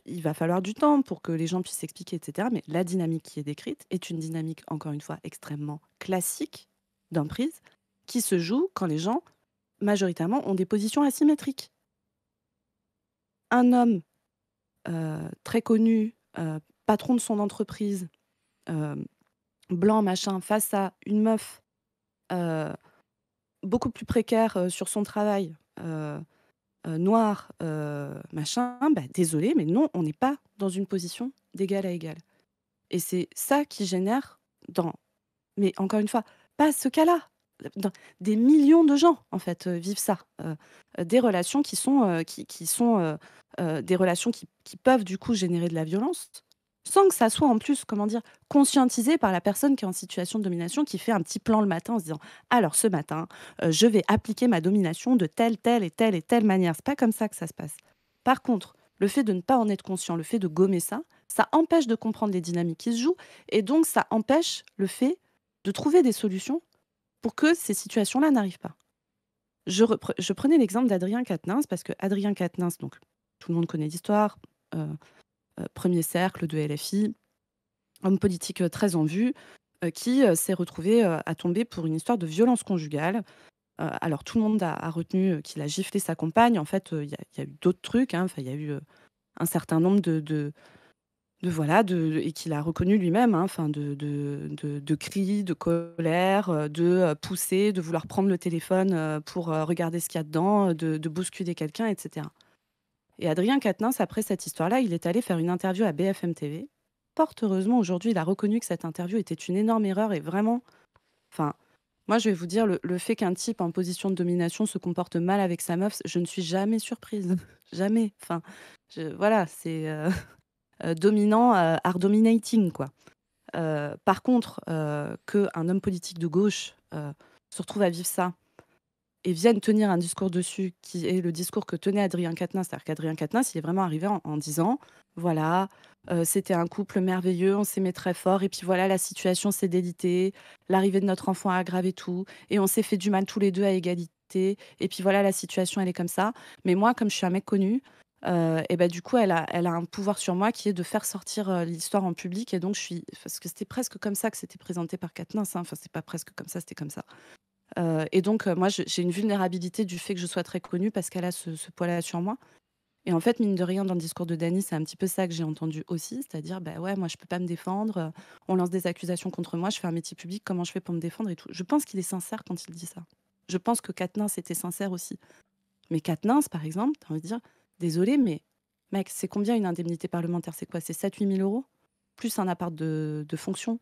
il va falloir du temps pour que les gens puissent s'expliquer et cetera, mais la dynamique qui est décrite est une dynamique, encore une fois, extrêmement classique d'emprise qui se joue quand les gens, majoritairement, ont des positions asymétriques. Un homme, très connu, patron de son entreprise, hem, blanc, machin, face à une meuf, heu, beaucoup plus précaire, sur son travail, noire, machin, bah, désolé, mais non, on n'est pas dans une position d'égal à égal. Et c'est ça qui génère dans mais encore une fois, pas ce cas-là, dans des millions de gens, en fait, vivent ça, des relations qui sont, des relations qui peuvent, du coup, générer de la violence, sans que ça soit, en plus, comment dire? Conscientisé par la personne qui est en situation de domination, qui fait un petit plan le matin en se disant: «Alors ce matin, je vais appliquer ma domination de telle, telle et telle et telle manière». C'est pas comme ça que ça se passe. Par contre, le fait de ne pas en être conscient, le fait de gommer ça, ça empêche de comprendre les dynamiques qui se jouent et donc ça empêche le fait de trouver des solutions pour que ces situations-là n'arrivent pas. Je prenais l'exemple d'Adrien Quatennens parce que Adrien Quatennens, donc tout le monde connaît l'histoire, heu 1 cercle de LFI, homme politique, très en vue, qui, s'est retrouvé, à tomber pour une histoire de violence conjugale. Alors tout le monde a retenu, qu'il a giflé sa compagne. En fait, il y a eu d'autres trucs, hein. Enfin, il y a eu, un certain nombre de voilà, et qu'il a reconnu lui-même, hein, enfin de cris, de colère, pousser, de vouloir prendre le téléphone, pour, regarder ce qu'il y a dedans, de bousculer quelqu'un et cetera. Et Adrien Quatennens, après cette histoire-là, il est allé faire une interview à BFM TV. Fort heureusement, aujourd'hui, il a reconnu que cette interview était une énorme erreur et vraiment, enfin, moi, je vais vous dire, le fait qu'un type en position de domination se comporte mal avec sa meuf, je ne suis jamais surprise. Jamais. Enfin, voilà, c'est dominant, art dominating, quoi. Par contre, qu'un homme politique de gauche se retrouve à vivre ça et vienne tenir un discours dessus qui est le discours que tenait Adrien Quatennens. C'est-à-dire qu'Adrien Quatennens, il est vraiment arrivé en disant: «Voilà, c'était un couple merveilleux, on s'aimait très fort et puis voilà, la situation s'est délitée, l'arrivée de notre enfant a aggravé tout et on s'est fait du mal tous les 2 à égalité et puis voilà, la situation, elle est comme ça. Mais moi, comme je suis un mec connu, et bah, du coup, elle a un pouvoir sur moi qui est de faire sortir, l'histoire en public et donc je suis» parce que c'était presque comme ça que c'était présenté par Quatennens, hein. Enfin, c'est pas presque comme ça, c'était comme ça. Et donc moi, j'ai une vulnérabilité du fait que je sois très connue parce qu'elle a ce poids-là sur moi et en fait, mine de rien, dans le discours de Dany, c'est un petit peu ça que j'ai entendu aussi, c'est-à-dire: «Bah, ouais, moi, je peux pas me défendre, on lance des accusations contre moi, je fais un métier public, comment je fais pour me défendre et tout?» Je pense qu'il est sincère quand il dit ça. Je pense que Quatennens était sincère aussi. Mais Quatennens, par exemple, tu as envie de dire: «Désolé, mais mec, c'est combien une indemnité parlementaire? C'est quoi? C'est 7 000 à 8 000 €? Plus un appart de fonction,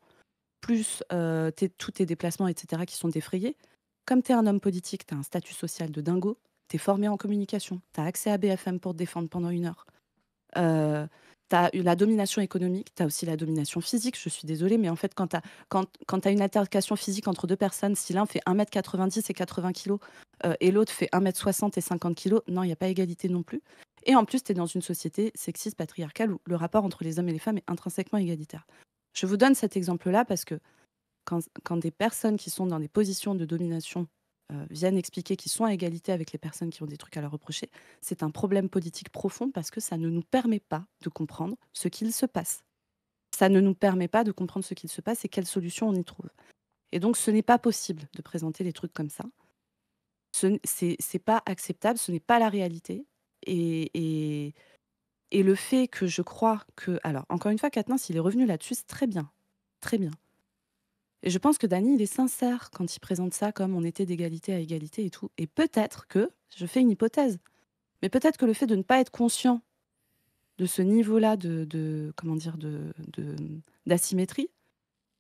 plus, tous tes déplacements et cetera qui sont défrayés. Comme tu es un homme politique, tu as un statut social de dingo, tu es formé en communication, tu as accès à BFM pour te défendre pendant 1 heure. Tu as eu la domination économique, tu as aussi la domination physique. Je suis désolée, mais en fait, quand tu as une altercation physique entre 2 personnes, si l'un fait 1,90 m et 80 kilos, et l'autre fait 1,60 m et 50 kilos, non, il y a pas égalité non plus. Et en plus, tu es dans une société sexiste, patriarcale, où le rapport entre les hommes et les femmes est intrinsèquement égalitaire. Je vous donne cet exemple-là parce que quand des personnes qui sont dans des positions de domination, viennent expliquer qu'ils sont à égalité avec les personnes qui ont des trucs à leur reprocher, c'est un problème politique profond parce que ça ne nous permet pas de comprendre ce qu'il se passe. Ça ne nous permet pas de comprendre ce qu'il se passe et quelles solutions on y trouve. Et donc ce n'est pas possible de présenter les trucs comme ça. C'est pas acceptable, ce n'est pas la réalité et et et le fait que je crois que alors encore une fois, Quatennens, il est revenu là-dessus, c'est très bien, très bien. Et je pense que Dany, il est sincère quand il présente ça comme on était d'égalité à égalité et tout. Et peut-être que, je fais une hypothèse, mais peut-être que le fait de ne pas être conscient de ce niveau-là comment dire, d'asymétrie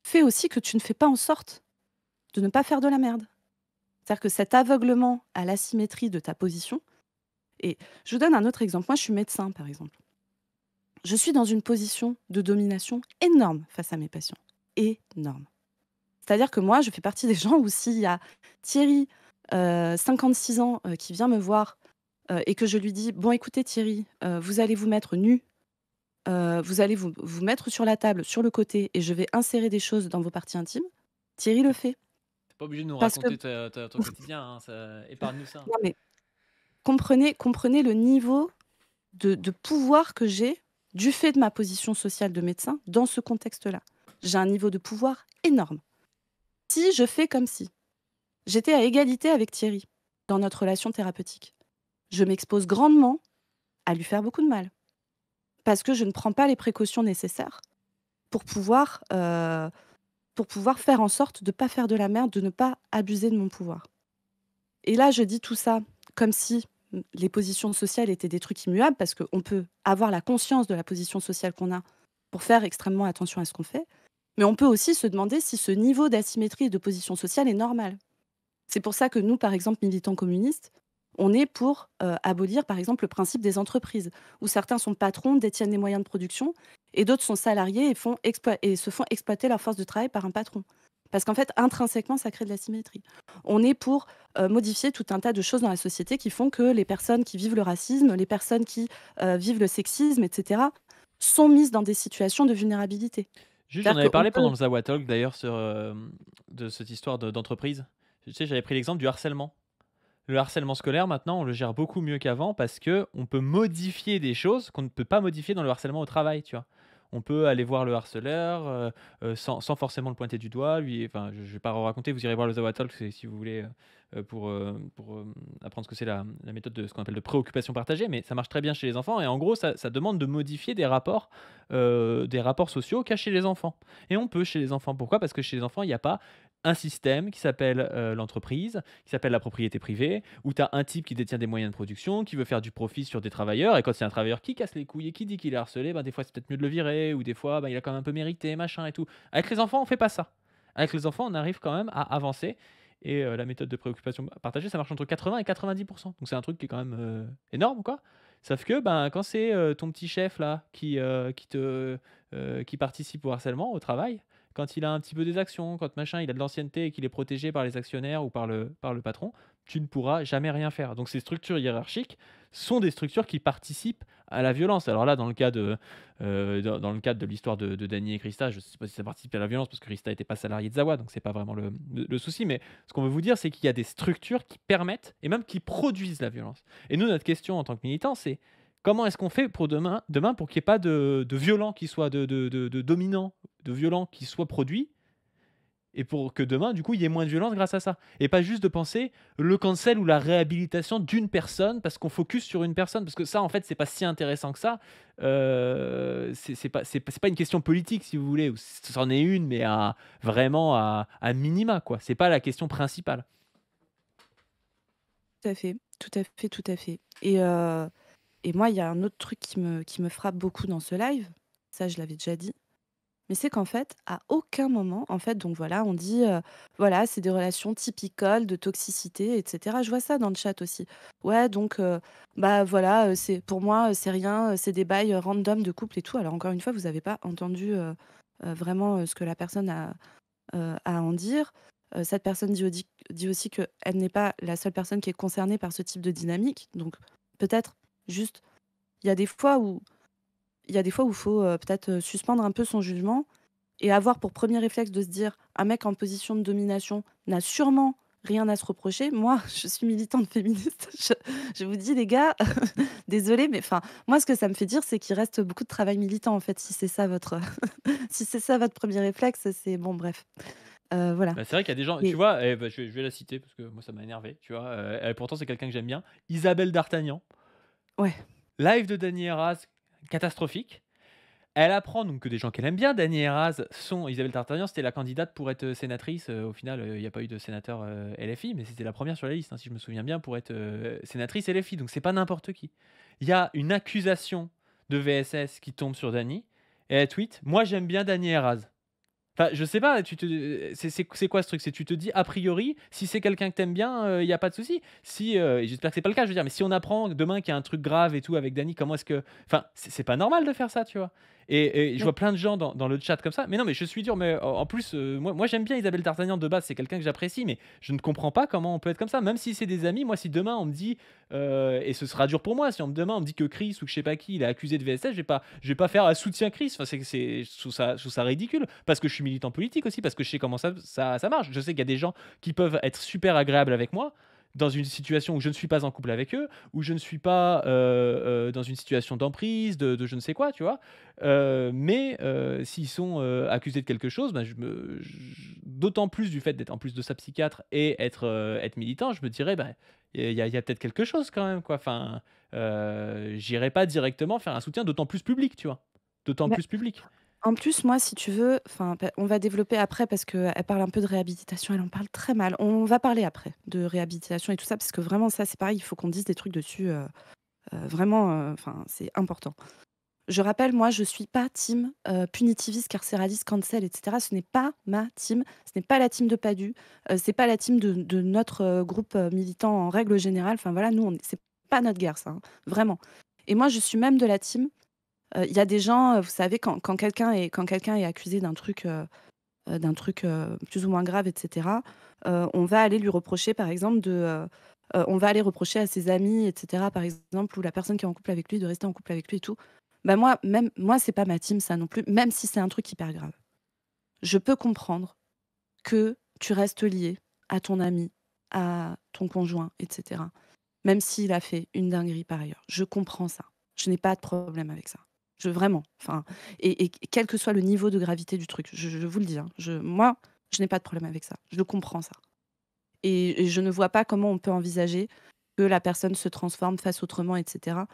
fait aussi que tu ne fais pas en sorte de ne pas faire de la merde. C'est-à-dire que cet aveuglement à l'asymétrie de ta position, et je vous donne un autre exemple. Moi, je suis médecin, par exemple. Je suis dans une position de domination énorme face à mes patients. Énorme. C'est-à-dire que moi, je fais partie des gens où s'il y a Thierry, 56 ans, qui vient me voir, et que je lui dis: «Bon écoutez Thierry, vous allez vous mettre nu, vous allez vous mettre sur la table, sur le côté et je vais insérer des choses dans vos parties intimes», Thierry le fait. Tu pas obligé de nous Parce que raconter ton quotidien, hein, ça épargne-nous ça. non mais comprenez le niveau de pouvoir que j'ai, du fait de ma position sociale de médecin, dans ce contexte-là. J'ai un niveau de pouvoir énorme. Si je fais comme si j'étais à égalité avec Thierry dans notre relation thérapeutique, je m'expose grandement à lui faire beaucoup de mal parce que je ne prends pas les précautions nécessaires pour pouvoir faire en sorte de ne pas faire de la merde, de ne pas abuser de mon pouvoir. Et là, je dis tout ça comme si les positions sociales étaient des trucs immuables parce qu'on peut avoir la conscience de la position sociale qu'on a pour faire extrêmement attention à ce qu'on fait. Mais on peut aussi se demander si ce niveau d'asymétrie et de position sociale est normal. C'est pour ça que nous, par exemple, militants communistes, on est pour, abolir, par exemple, le principe des entreprises, où certains sont patrons, détiennent les moyens de production et d'autres sont salariés et se font exploiter leur force de travail par un patron. Parce qu'en fait, intrinsèquement, ça crée de l'asymétrie. On est pour, modifier tout un tas de choses dans la société qui font que les personnes qui vivent le racisme, les personnes qui, vivent le sexisme et cetera, sont mises dans des situations de vulnérabilité. Juste, j'en C'est-à-dire avais qu'on parlé pendant peut le Zawa Talk d'ailleurs de cette histoire d'entreprise. Tu sais, j'avais pris l'exemple du harcèlement. Le harcèlement scolaire, maintenant, on le gère beaucoup mieux qu'avant parce que on peut modifier des choses qu'on ne peut pas modifier dans le harcèlement au travail, tu vois? On peut aller voir le harceleur, sans forcément le pointer du doigt, lui enfin, je vais pas raconter, vous irez voir le Zawa Talk si vous voulez, apprendre ce que c'est la méthode de ce qu'on appelle de préoccupation partagée, mais ça marche très bien chez les enfants et en gros, ça demande de modifier des rapports sociaux qu'a chez les enfants et on peut chez les enfants. Pourquoi? Parce que chez les enfants, il y a pas un système qui s'appelle, l'entreprise, qui s'appelle la propriété privée, où tu as un type qui détient des moyens de production, qui veut faire du profit sur des travailleurs et quand c'est un travailleur qui casse les couilles et qui dit qu'il est harcelé, ben, des fois, c'est peut-être mieux de le virer ou des fois, bah, il a quand même un peu mérité, machin et tout. Avec les enfants, on fait pas ça. Avec les enfants, on arrive quand même à avancer et la méthode de préoccupation partagée, ça marche entre 80 et 90. Donc c'est un truc qui est quand même, énorme, quoi. Sauf que, ben, quand c'est, ton petit chef là qui participe au harcèlement au travail, quand il a un petit peu des actions, quand machin, il a de l'ancienneté et qu'il est protégé par les actionnaires ou par le patron, tu ne pourras jamais rien faire. Donc ces structures hiérarchiques sont des structures qui participent à la violence. Alors là, dans le cadre de l'histoire de Dany et Krista, je ne sais pas si ça participe à la violence parce que Krista n'était pas salariée de Zawa, donc c'est pas vraiment le souci. Mais ce qu'on veut vous dire, c'est qu'il y a des structures qui permettent et même qui produisent la violence. Et nous, notre question en tant que militants, c'est comment est-ce qu'on fait pour demain pour qu'il n'y ait pas de violents qui soient de dominants, de violents qui soient produits et pour que demain, du coup, il y ait moins de violence grâce à ça. Et pas juste de penser le cancel ou la réhabilitation d'une personne parce qu'on focus sur une personne. Parce que ça, en fait, c'est pas si intéressant que ça. C'est pas une question politique, si vous voulez. Ou c'en est une, mais vraiment à minima, quoi. C'est pas la question principale. à fait, tout à fait, tout à fait. Et moi, il y a un autre truc qui me frappe beaucoup dans ce live, ça je l'avais déjà dit, mais c'est qu'en fait, à aucun moment, en fait, donc voilà, on dit, voilà, c'est des relations typicoles de toxicité, et cetera. Je vois ça dans le chat aussi. Ouais, donc bah, voilà, c'est pour moi, c'est rien, c'est des bails, random de couple et tout. Alors encore une fois, vous n'avez pas entendu, vraiment, ce que la personne a à en dire. Cette personne dit aussi qu'elle n'est pas la seule personne qui est concernée par ce type de dynamique. Donc peut-être juste, il y a des fois où il faut, peut-être, suspendre un peu son jugement et avoir pour premier réflexe de se dire: «Un mec en position de domination n'a sûrement rien à se reprocher». Moi, je suis militante féministe, je vous dis les gars, désolée, mais enfin, moi ce que ça me fait dire, c'est qu'il reste beaucoup de travail militant en fait, si c'est ça votre si c'est ça votre premier réflexe, c'est bon bref, voilà. Bah, c'est vrai qu'il y a des gens, tu Et vois? Bah, je vais la citer parce que moi ça m'a énervé, tu vois? Elle pourtant c'est quelqu'un que j'aime bien. Isabelle D'Artagnan, ouais, live de Dany Heraz, catastrophique. Elle apprend donc que des gens qu'elle aime bien, Dany Heraz, sont Isabelle D'Artagnan, c'était la candidate pour être, sénatrice, au final, il y a pas eu de sénateur, LFI, mais c'était la première sur la liste, hein, si je me souviens bien, pour être, sénatrice LFI, donc c'est pas n'importe qui. Il y a une accusation de VSS qui tombe sur Dany et elle tweet: «Moi j'aime bien Dany Heraz». Enfin, je sais pas, c'est quoi ce truc? C'est tu te dis a priori, si c'est quelqu'un que t'aimes bien, il y a pas de souci. Si, et j'espère que c'est pas le cas, je veux dire, mais si on apprend demain qu'il y a un truc grave et tout avec Dany, comment est-ce que enfin, c'est pas normal de faire ça, tu vois? Et je ouais. vois plein de gens dans le chat comme ça. Mais non, mais je suis dur, mais en plus, moi j'aime bien Isabelle D'Artagnan de base, c'est quelqu'un que j'apprécie, mais je ne comprends pas comment on peut être comme ça. Même si c'est des amis, moi si demain on me dit, et ce sera dur pour moi, si demain on me dit que Chris ou que je sais pas qui, il est accusé de VSS, je vais pas faire un soutien Chris. Enfin, je trouve ça ridicule parce que je suis militant politique aussi, parce que je sais comment ça marche. Je sais qu'il y a des gens qui peuvent être super agréables avec moi dans une situation où je ne suis pas en couple avec eux, où je ne suis pas dans une situation d'emprise, de je ne sais quoi, tu vois. Mais s'ils sont accusés de quelque chose, ben, d'autant plus du fait d'être en plus de ça psychiatre et être militant, je me dirais, bah, il y a peut-être quelque chose quand même, quoi. Enfin, j'irai pas directement faire un soutien, d'autant plus public, tu vois. D'autant Bah, plus public. en plus, moi, si tu veux, enfin, on va développer après parce qu'elle parle un peu de réhabilitation, elle en parle très mal. On va parler après de réhabilitation et tout ça parce que vraiment ça, c'est pareil, il faut qu'on dise des trucs dessus, vraiment, enfin, c'est important. Je rappelle, moi, je suis pas team, punitiviste, carcéraliste, cancel et cetera. Ce n'est pas ma team, ce n'est pas la team de Padu, c'est pas la team de notre, groupe, militant en règle générale. Enfin voilà, nous, on c'est pas notre guerre ça, hein, vraiment. Et moi, je suis même de la team, il y a des gens, vous savez, quand quelqu'un est accusé d'un truc, plus ou moins grave et cetera, on va aller lui reprocher, par exemple, on va aller reprocher à ses amis et cetera, par exemple, ou la personne qui est en couple avec lui, de rester en couple avec lui et tout. Bah, moi, c'est pas ma team ça non plus, même si c'est un truc hyper grave. Je peux comprendre que tu restes lié à ton ami, à ton conjoint et cetera, même s'il a fait une dinguerie par ailleurs. Je comprends ça. Je n'ai pas de problème avec ça. Vraiment, enfin, et quel que soit le niveau de gravité du truc, je vous le dis, hein, moi, je n'ai pas de problème avec ça. Je comprends ça et je ne vois pas comment on peut envisager que la personne se transforme, fasse autrement et cetera.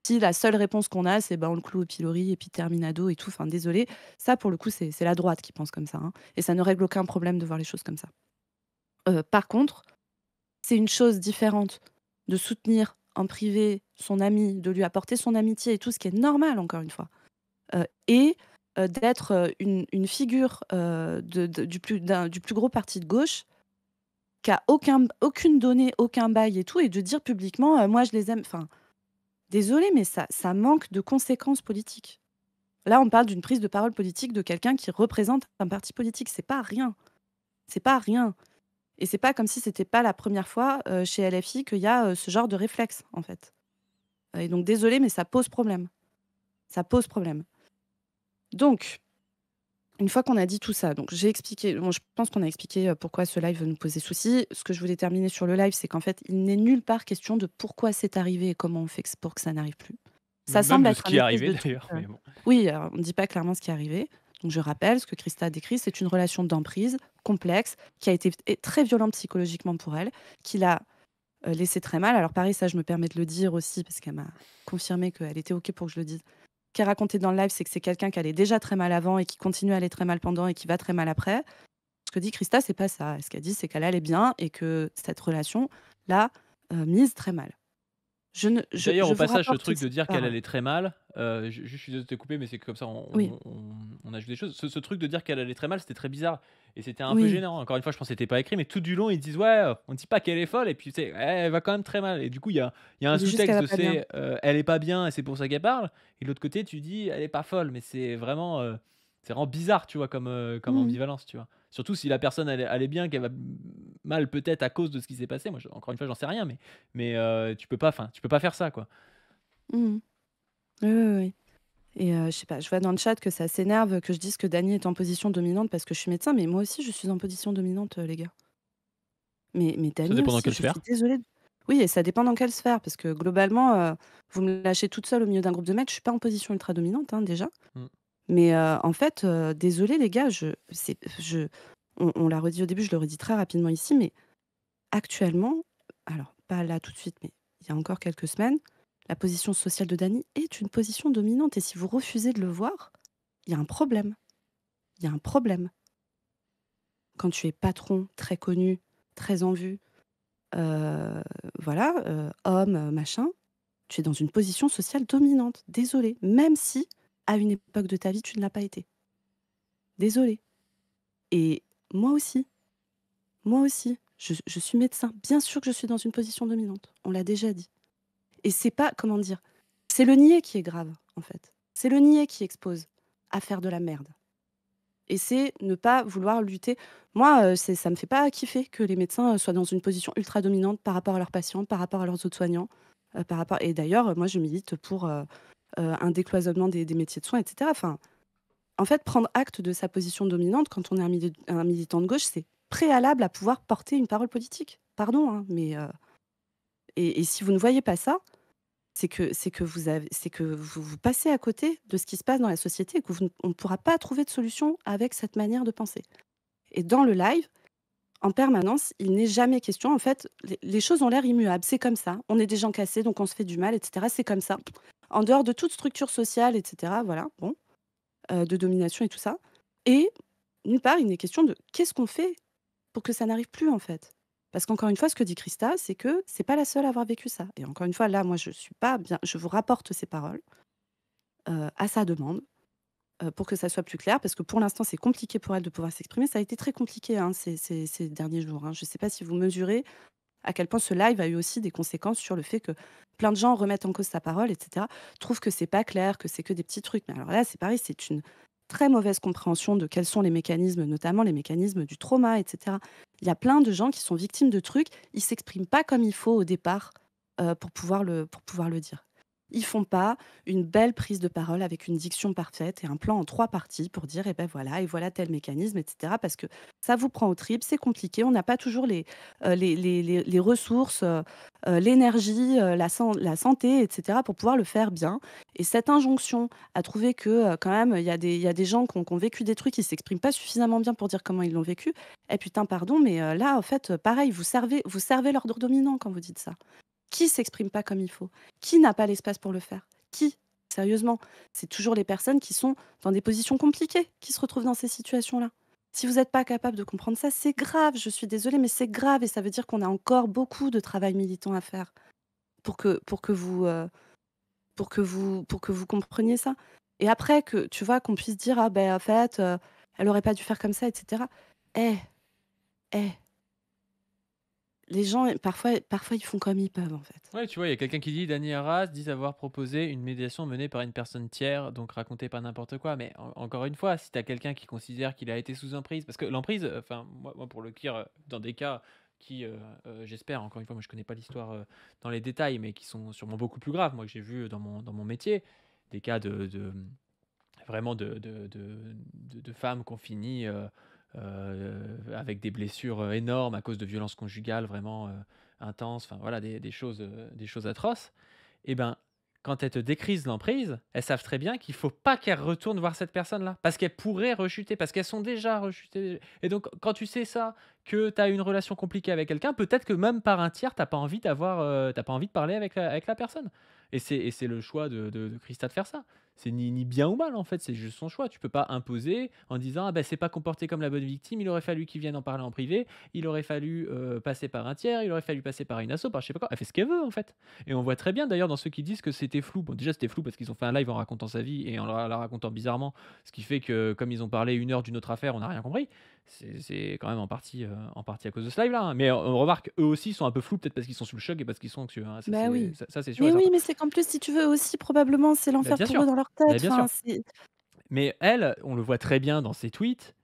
Si la seule réponse qu'on a, c'est, bah, on le cloue au pilori et puis terminado et tout, enfin désolé. Ça, pour le coup, c'est la droite qui pense comme ça, hein, et ça ne règle aucun problème de voir les choses comme ça. Par contre, c'est une chose différente de soutenir en privé son ami, de lui apporter son amitié et tout, ce qui est normal encore une fois, et d'être, une figure, du plus gros parti de gauche qui a aucune donnée, aucun bail et tout, et de dire publiquement, «Moi je les aime». Enfin, désolé, mais ça manque de conséquences politiques. Là, on parle d'une prise de parole politique de quelqu'un qui représente un parti politique, c'est pas rien, c'est pas rien. Et c'est pas comme si c'était pas la première fois, chez LFI qu'il y a, ce genre de réflexe, en fait. Et donc désolée, mais ça pose problème. Ça pose problème. Donc, une fois qu'on a dit tout ça, donc j'ai expliqué, bon, je pense qu'on a expliqué, pourquoi ce live nous posait souci. Ce que je voulais terminer sur le live, c'est qu'en fait, il n'est nulle part question de pourquoi c'est arrivé et comment on fait pour que ça n'arrive plus. Ça Même semble de ce être un qui est espèce arrivé de truc, d'ailleurs, mais bon. oui, alors on ne dit pas clairement ce qui est arrivé. Donc je rappelle, ce que Christa a décrit, c'est une relation d'emprise complexe qui a été très violente psychologiquement pour elle, qui l'a laissée très mal. Alors pareil, ça je me permets de le dire aussi parce qu'elle m'a confirmé qu'elle était OK pour que je le dise. Ce qu'elle racontait dans le live, c'est que c'est quelqu'un qui allait déjà très mal avant et qui continue à aller très mal pendant et qui va très mal après. Ce que dit Christa, c'est pas ça. Ce qu'elle dit, c'est qu'elle allait bien et que cette relation-là, mise très mal. Je ne D'ailleurs, je au vous passage, ce rapporte truc de ces dire qu'elle paroles. allait très mal, je suis désolé de te couper, mais c'est que comme ça Oui, on ajoute des choses. Ce truc de dire qu'elle allait très mal, c'était très bizarre et c'était un peu oui, gênant. Encore une fois, je pense que c'était pas écrit, mais tout du long, ils disent: «Ouais, on dit pas qu'elle est folle» et puis tu sais, elle va quand même très mal et du coup, il y a un on dit juste qu'elle sous-texte va de pas bien. c'est, elle est pas bien et c'est pour ça qu'elle parle et de l'autre côté, tu dis: «Elle est pas folle», mais c'est vraiment bizarre, tu vois, comme Mmh. ambivalence, tu vois? Surtout si la personne elle est bien, qu'elle va mal peut-être à cause de ce qui s'est passé. Moi, encore une fois, j'en sais rien, mais tu peux pas enfin, tu peux pas faire ça, quoi. Mmh. Oui, oui, oui et je sais pas, je vois dans le chat que ça s'énerve que je dise que Dany est en position dominante parce que je suis médecin, mais moi aussi je suis en position dominante, les gars. Mais Ça Dany dépend dans aussi, quelle je suis sphère. désolée d oui et ça dépend dans quelle sphère parce que globalement, vous me lâchez toute seule au milieu d'un groupe de mecs, je suis pas en position ultra dominante, hein, déjà. Mmh. Mais en fait, désolée les gars, je on l'a redit au début, je le redis très rapidement ici, mais actuellement, alors pas là tout de suite, mais il y a encore quelques semaines, la position sociale de Dany est une position dominante et si vous refusez de le voir, il y a un problème. Il y a un problème. Quand tu es patron, très connu, très en vue, heu, voilà, homme, machin, tu es dans une position sociale dominante. Désolée, même si à une époque de ta vie, tu ne l'as pas été. Désolée et moi aussi, moi aussi, je suis médecin. Bien sûr que je suis dans une position dominante. On l'a déjà dit et c'est pas comment dire? C'est le nier qui est grave, en fait. C'est le nier qui expose à faire de la merde et c'est ne pas vouloir lutter. Moi, c'est ça me fait pas kiffer que les médecins, soient dans une position ultra dominante par rapport à leurs patients, par rapport à leurs autres soignants, par rapport et d'ailleurs, moi je milite pour, un décloisonnement des métiers de soins et cetera. Enfin, en fait, prendre acte de sa position dominante quand on est un militant de gauche, c'est préalable à pouvoir porter une parole politique. Pardon, hein, mais et si vous ne voyez pas ça, c'est que vous passez à côté de ce qui se passe dans la société et que vous on ne pourra pas trouver de solution avec cette manière de penser et dans le live, en permanence, il n'est jamais question en fait, les choses ont l'air immuables, c'est comme ça. On est des gens cassés, donc on se fait du mal et cetera, c'est comme ça. En dehors de toute structure sociale et cetera, voilà, bon, de domination et tout ça et nulle part, il n'est question de qu'est-ce qu'on fait pour que ça n'arrive plus, en fait? Parce qu'encore une fois, ce que dit Christa, c'est que c'est pas la seule à avoir vécu ça et encore une fois, là, moi, je suis pas bien je vous rapporte ces paroles, à sa demande, pour que ça soit plus clair parce que pour l'instant, c'est compliqué pour elle de pouvoir s'exprimer. Ça a été très compliqué, hein, ces derniers jours, hein. Je sais pas si vous mesurez à quel point ce live a eu aussi des conséquences sur le fait que plein de gens remettent en cause sa parole et cetera, trouvent que c'est pas clair, que c'est que des petits trucs. Mais alors là, c'est pareil, c'est une très mauvaise compréhension de quels sont les mécanismes, notamment les mécanismes du trauma et cetera. Il y a plein de gens qui sont victimes de trucs, ils s'expriment pas comme il faut au départ, pour pouvoir le dire. Ils font pas une belle prise de parole avec une diction parfaite et un plan en 3 parties pour dire: et voilà tel mécanisme» et cetera. Parce que ça vous prend aux tripes, c'est compliqué, on n'a pas toujours les ressources, l'énergie, la santé et cetera pour pouvoir le faire bien et cette injonction à trouver que, quand même, il y a des gens qui ont vécu des trucs, qui s'expriment pas suffisamment bien pour dire comment ils l'ont vécu. Eh putain, pardon, mais là, en fait, pareil, vous servez l'ordre dominant quand vous dites ça. Qui s'exprime pas comme il faut? Qui n'a pas l'espace pour le faire? Qui? Sérieusement, c'est toujours les personnes qui sont dans des positions compliquées qui se retrouvent dans ces situations-là. Si vous n'êtes pas capable de comprendre ça, c'est grave, je suis désolée, mais c'est grave et ça veut dire qu'on a encore beaucoup de travail militant à faire pour que vous, pour que vous compreniez ça. Et après que, tu vois, qu'on puisse dire: «Ah ben en fait, elle aurait pas dû faire comme ça» et cetera. Eh, eh, les gens, parfois ils font comme ils peuvent, en fait. Ouais, tu vois, il y a quelqu'un qui dit: «Dany Arras dit avoir proposé une médiation menée par une personne tiers, donc racontez pas n'importe quoi». Mais encore une fois, si tu as quelqu'un qui considère qu'il a été sous emprise parce que l'emprise, enfin, moi pour le dire, dans des cas qui, j'espère, encore une fois, moi je connais pas l'histoire, dans les détails, mais qui sont sûrement beaucoup plus graves, moi que j'ai vu dans mon métier, des cas vraiment de femmes qui ont fini, avec des blessures, énormes à cause de violences conjugales vraiment, intenses, enfin voilà des choses atroces et ben, quand elles te décrisent l'emprise, elles savent très bien qu'il faut pas qu'elles retournent voir cette personne-là. Parce qu'elles pourraient rechuter, parce qu'elles sont déjà rechutées et donc quand tu sais ça, que tu as une relation compliquée avec quelqu'un, peut-être que même par un tiers, tu pas envie de parler avec la personne et c'est le choix de Christa de faire ça. C'est ni bien ou mal, en fait, c'est juste son choix. Tu peux pas imposer en disant: «Ah, bah, c'est pas comporté comme la bonne victime, il aurait fallu qu'il vienne en parler en privé, il aurait fallu, passer par un tiers, il aurait fallu passer par une asso, par je sais pas quoi». Elle fait ce qu'elle veut, en fait et on voit très bien d'ailleurs dans ceux qui disent que c'était flou. Bon, déjà, c'était flou parce qu'ils ont fait un live en racontant sa vie et en la racontant bizarrement, ce qui fait que comme ils ont parlé 1 heure d'une autre affaire, on n'a rien compris. C'est quand même en partie à cause de ce live-là, hein. Mais on remarque, eux aussi sont un peu flous, peut-être parce qu'ils sont sous le choc et parce qu'ils sont anxieux, hein. Ça, Bah c'est oui. ça, c'est sûr et Mais oui, certain. mais c'est qu'en plus, si tu veux aussi, probablement, c'est Bah, l'enfer bien pour eux sûr, dans leur bah, tête. bien Enfin, sûr. c'est Mais elle, on le voit très bien dans ses tweets,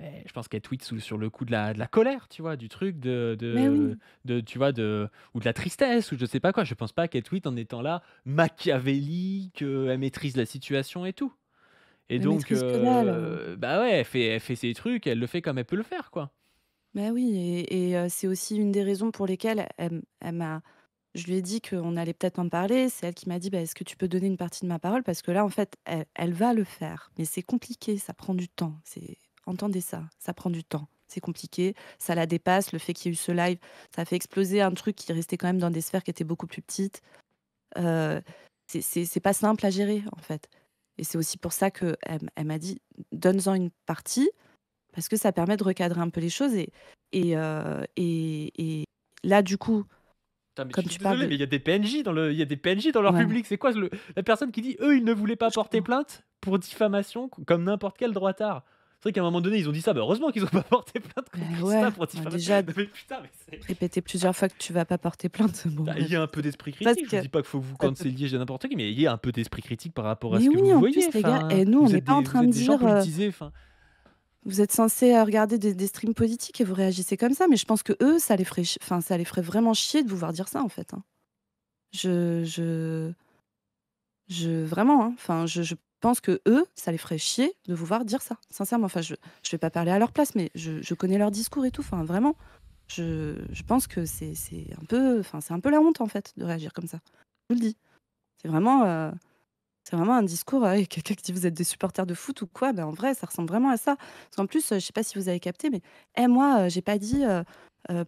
je pense qu'elle tweet sur le coup de la colère, tu vois? Du truc mais oui. tu vois, ou de la tristesse ou je sais pas quoi. Je pense pas qu'elle tweet en étant là, machiavélique, elle maîtrise la situation et tout et Elle donc maîtrise que dalle. bah, ouais, elle fait ses trucs, elle le fait comme elle peut le faire, quoi. Bah oui c'est aussi une des raisons pour lesquelles elle m'a je lui ai dit qu'on allait peut-être en parler. C'est elle qui m'a dit: «Bah, est-ce que tu peux donner une partie de ma parole?» parce que là, en fait, elle va le faire, mais c'est compliqué, ça prend du temps. Entendez ça, ça prend du temps. C'est compliqué, ça la dépasse. Le fait qu'il y ait eu ce live, ça a fait exploser un truc qui restait quand même dans des sphères qui étaient beaucoup plus petites. Heu, c'est pas simple à gérer, en fait et c'est aussi pour ça qu'elle elle m'a dit: «Donne-en une partie» parce que ça permet de recadrer un peu les choses et là, du coup, Putain, mais je comme suis tu parles désolé, de mais il y a des PNJ dans leur ouais, public. C'est quoi la personne qui dit: «Eux, ils ne voulaient pas porter franchement. plainte pour diffamation comme n'importe quel droitard». C'est vrai qu'à un moment donné, ils ont dit ça, bah, heureusement qu'ils ont pas porté plainte contre Beh, Christa ouais, pour bah, diffamation. déjà Mais putain, mais c'est répéter plusieurs fois que tu vas pas porter plainte, bon il y bref, a un peu c'est d'esprit critique. Je presque vous dis pas qu'il faut vous ça peut cancelier n'importe qui, mais il y a un peu d'esprit critique par rapport à ce mais que oui, vous en plus voyez. les gars Enfin, et nous on n'est pas en train vous de êtes des gens dire, politisés, enfin. vous êtes censés, regarder des streams politiques et vous réagissez comme ça, mais je pense qu'eux, ça les ferait ça les ferait vraiment chier de vous voir dire ça, en fait, hein. Je je vraiment, hein, enfin, je pense qu'eux, ça les ferait chier de vous voir dire ça, sincèrement. Enfin, je vais pas parler à leur place, mais je connais leur discours et tout, enfin, vraiment, je pense que c'est un peu enfin, c'est un peu la honte, en fait, de réagir comme ça. Je vous le dis. C'est vraiment, c'est vraiment un discours, ouais, quelqu'un qui dit: «Vous êtes des supporters de foot ou quoi?» Ben, en vrai, ça ressemble vraiment à ça. Parce qu'en plus, je sais pas si vous avez capté, mais moi, j'ai pas dit,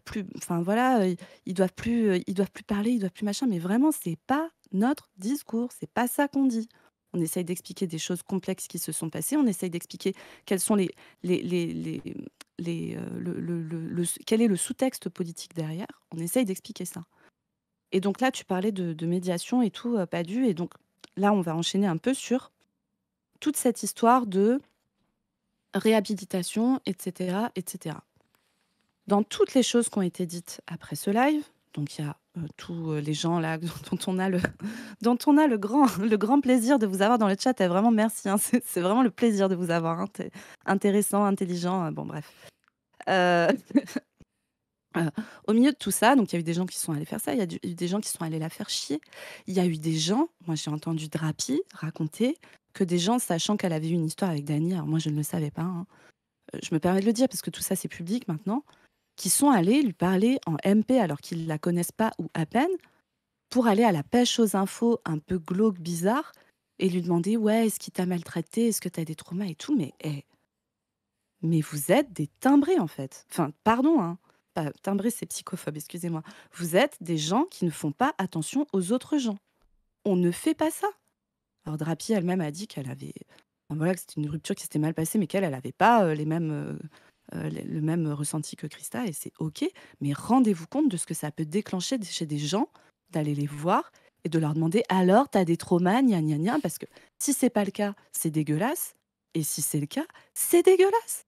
plus enfin voilà, ils doivent plus parler, ils doivent plus machin, mais vraiment, c'est pas notre discours, c'est pas ça qu'on dit. On essaye d'expliquer des choses complexes qui se sont passées, on essaye d'expliquer quels sont les, le quel est le sous-texte politique derrière. On essaye d'expliquer ça. Et donc là, tu parlais de médiation et tout, pas dû et donc là, on va enchaîner un peu sur toute cette histoire de réhabilitation et cetera et cetera. Dans toutes les choses qui ont été dites après ce live, donc il y a, tous, les gens là dont on a le dont on a le grand plaisir de vous avoir dans le chat et vraiment merci, hein, c'est vraiment le plaisir de vous avoir, hein. Tu intéressant, intelligent, bon bref. Heu Heu, au milieu de tout ça, donc il y a eu des gens qui sont allés faire ça, il y a eu des gens qui sont allés la faire chier. Il y a eu des gens moi j'ai entendu Drapi raconter que des gens, sachant qu'elle avait eu une histoire avec Dany, alors moi je ne le savais pas, hein, je me permets de le dire parce que tout ça c'est public maintenant, qui sont allés lui parler en MP alors qu'ils la connaissent pas ou à peine, pour aller à la pêche aux infos un peu glauque, bizarre et lui demander: «Ouais, est-ce qu'il t'a maltraité? Est-ce que tu as des traumas et tout?» mais mais vous êtes des timbrés, en fait. Enfin, pardon, hein, pas timbrés, c'est psychophobe, excusez-moi. Vous êtes des gens qui ne font pas attention aux autres gens. On ne fait pas ça. Alors Drapi elle-même a dit qu'elle avait enfin voilà, que c'était une rupture qui s'était mal passée, mais qu'elle, elle avait pas, les mêmes, le même ressenti que Christa et c'est OK. Mais rendez-vous compte de ce que ça peut déclencher chez des gens, d'aller les voir et de leur demander: «Alors, tu as des traumas, gna gna gna?» parce que si c'est pas le cas, c'est dégueulasse et si c'est le cas, c'est dégueulasse.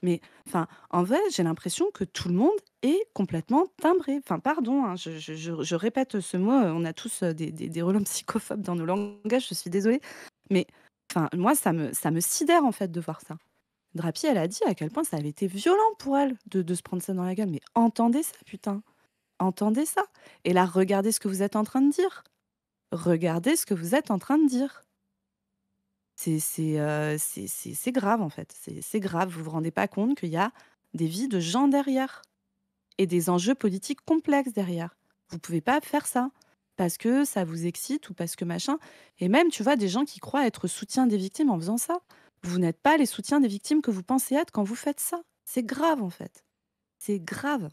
Mais enfin, en vrai, j'ai l'impression que tout le monde est complètement timbré. Enfin, pardon, hein, je répète ce mot, on a tous, des relents psychophobes dans nos langages, je suis désolée. Mais enfin, moi, ça me sidère, en fait, de voir ça. Drapi, elle a dit à quel point ça avait été violent pour elle de se prendre ça dans la gueule. Mais entendez ça, putain, entendez ça. Et là, regardez ce que vous êtes en train de dire. Regardez ce que vous êtes en train de dire. C'est grave, en fait. C'est grave. Vous vous rendez pas compte qu'il y a des vies de gens derrière et des enjeux politiques complexes derrière. Vous pouvez pas faire ça parce que ça vous excite ou parce que machin et même, tu vois, des gens qui croient être soutien des victimes en faisant ça. Vous n'êtes pas les soutiens des victimes que vous pensez être quand vous faites ça. C'est grave, en fait. C'est grave.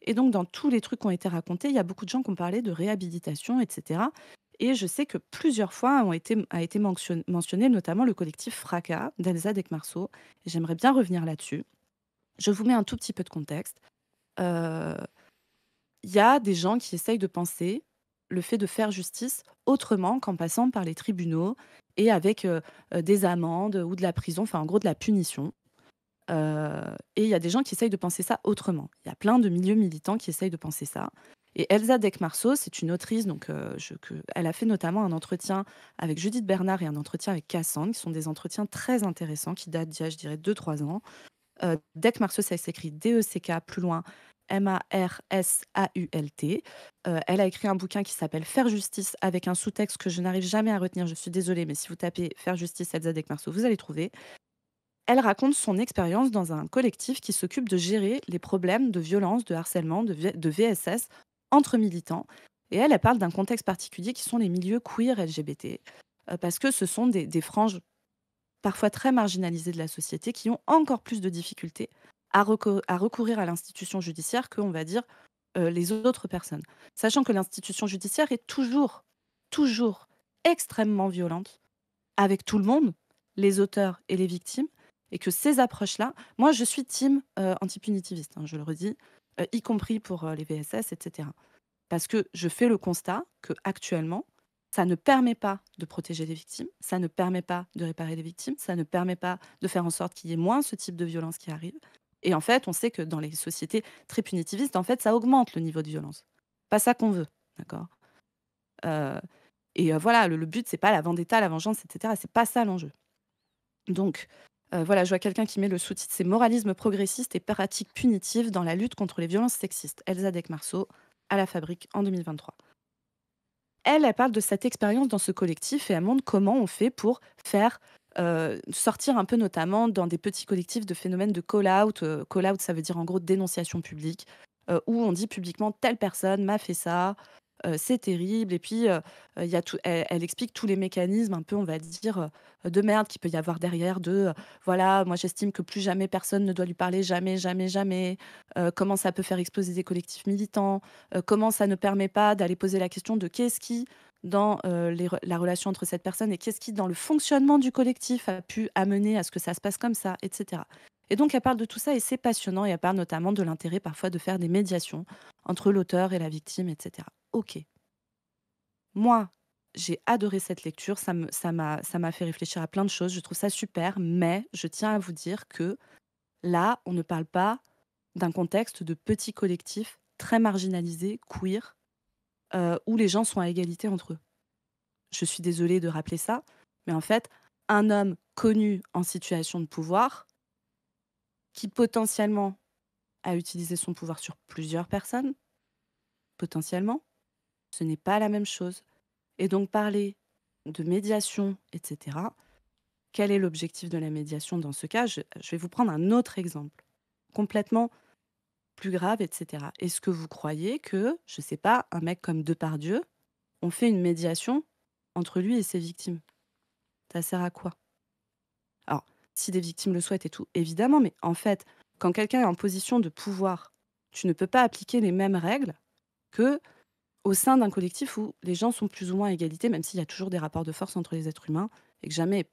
Et donc dans tous les trucs qui ont été racontés, il y a beaucoup de gens qui ont parlé de réhabilitation et cetera et je sais que plusieurs fois a été mentionné notamment le collectif Fracas d'Elsa Dekmarso et j'aimerais bien revenir là-dessus. Je vous mets un tout petit peu de contexte. Heu, il y a des gens qui essayent de penser le fait de faire justice autrement qu'en passant par les tribunaux et avec, des amendes ou de la prison, enfin en gros de la punition. Et il y a des gens qui essayent de penser ça autrement. Il y a plein de milieux militants qui essayent de penser ça. Et Elsa Dekmarso, c'est une autrice, donc elle a fait notamment un entretien avec Judith Bernard et un entretien avec Cassandre, qui sont des entretiens très intéressants, qui datent d'il y a, je dirais, 2 3 ans. Dekmarso, ça s'écrit D-E-C-K, plus loin, Marsault. Elle a écrit un bouquin qui s'appelle Faire justice, avec un sous-texte que je n'arrive jamais à retenir, je suis désolée, mais si vous tapez Faire justice Elsa Dekmarso, vous allez trouver. Elle raconte son expérience dans un collectif qui s'occupe de gérer les problèmes de violence, de harcèlement, de VSS entre militants. Et elle parle d'un contexte particulier qui sont les milieux queer LGBT, parce que ce sont des franges parfois très marginalisées de la société qui ont encore plus de difficultés à recourir à l'institution judiciaire que, on va dire, les autres personnes. Sachant que l'institution judiciaire est toujours extrêmement violente avec tout le monde, les auteurs et les victimes, et que ces approches-là, moi je suis team antipunitiviste, hein, je le redis, y compris pour les VSS, etc. Parce que je fais le constat que actuellement, ça ne permet pas de protéger les victimes, ça ne permet pas de réparer les victimes, ça ne permet pas de faire en sorte qu'il y ait moins ce type de violence qui arrive. Et en fait, on sait que dans les sociétés très punitivistes, en fait, ça augmente le niveau de violence. Pas ça qu'on veut, d'accord. Euh, voilà, le but, c'est pas la vendetta, la vengeance, etc. C'est pas ça l'enjeu. Donc, voilà, je vois quelqu'un qui met le sous-titre, c'est moralisme progressiste et pratiques punitives dans la lutte contre les violences sexistes. Elsa Dekmarso, à la Fabrique, en 2023. Elle parle de cette expérience dans ce collectif et elle montre comment on fait pour faire sortir un peu, notamment dans des petits collectifs, de phénomènes de call-out. Call-out, ça veut dire en gros dénonciation publique, où on dit publiquement telle personne m'a fait ça, c'est terrible. Et puis, il y a elle explique tous les mécanismes un peu, on va dire, de merde qu'il peut y avoir derrière, voilà, moi j'estime que plus jamais personne ne doit lui parler, jamais, jamais, jamais. Comment ça peut faire exploser des collectifs militants, comment ça ne permet pas d'aller poser la question de qu'est-ce qui, dans la relation entre cette personne et qu'est-ce qui, dans le fonctionnement du collectif, a pu amener à ce que ça se passe comme ça, etc. Et donc, elle parle de tout ça et c'est passionnant. Et elle parle notamment de l'intérêt parfois de faire des médiations entre l'auteur et la victime, etc. Ok. Moi, j'ai adoré cette lecture. Ça m'a fait réfléchir à plein de choses. Je trouve ça super. Mais je tiens à vous dire que là, on ne parle pas d'un contexte de petits collectifs très marginalisés, queer, où les gens sont à égalité entre eux. Je suis désolée de rappeler ça, mais en fait, un homme connu en situation de pouvoir, qui potentiellement a utilisé son pouvoir sur plusieurs personnes, potentiellement, ce n'est pas la même chose. Et donc parler de médiation, etc., quel est l'objectif de la médiation dans ce cas? Je vais vous prendre un autre exemple, complètement plus grave, etc. Est-ce que vous croyez que, je sais pas, un mec comme Depardieu, on fait une médiation entre lui et ses victimes? Ça sert à quoi? Alors, si des victimes le souhaitent et tout, évidemment, mais en fait, quand quelqu'un est en position de pouvoir, tu ne peux pas appliquer les mêmes règles que au sein d'un collectif où les gens sont plus ou moins à égalité, même s'il y a toujours des rapports de force entre les êtres humains et que jamais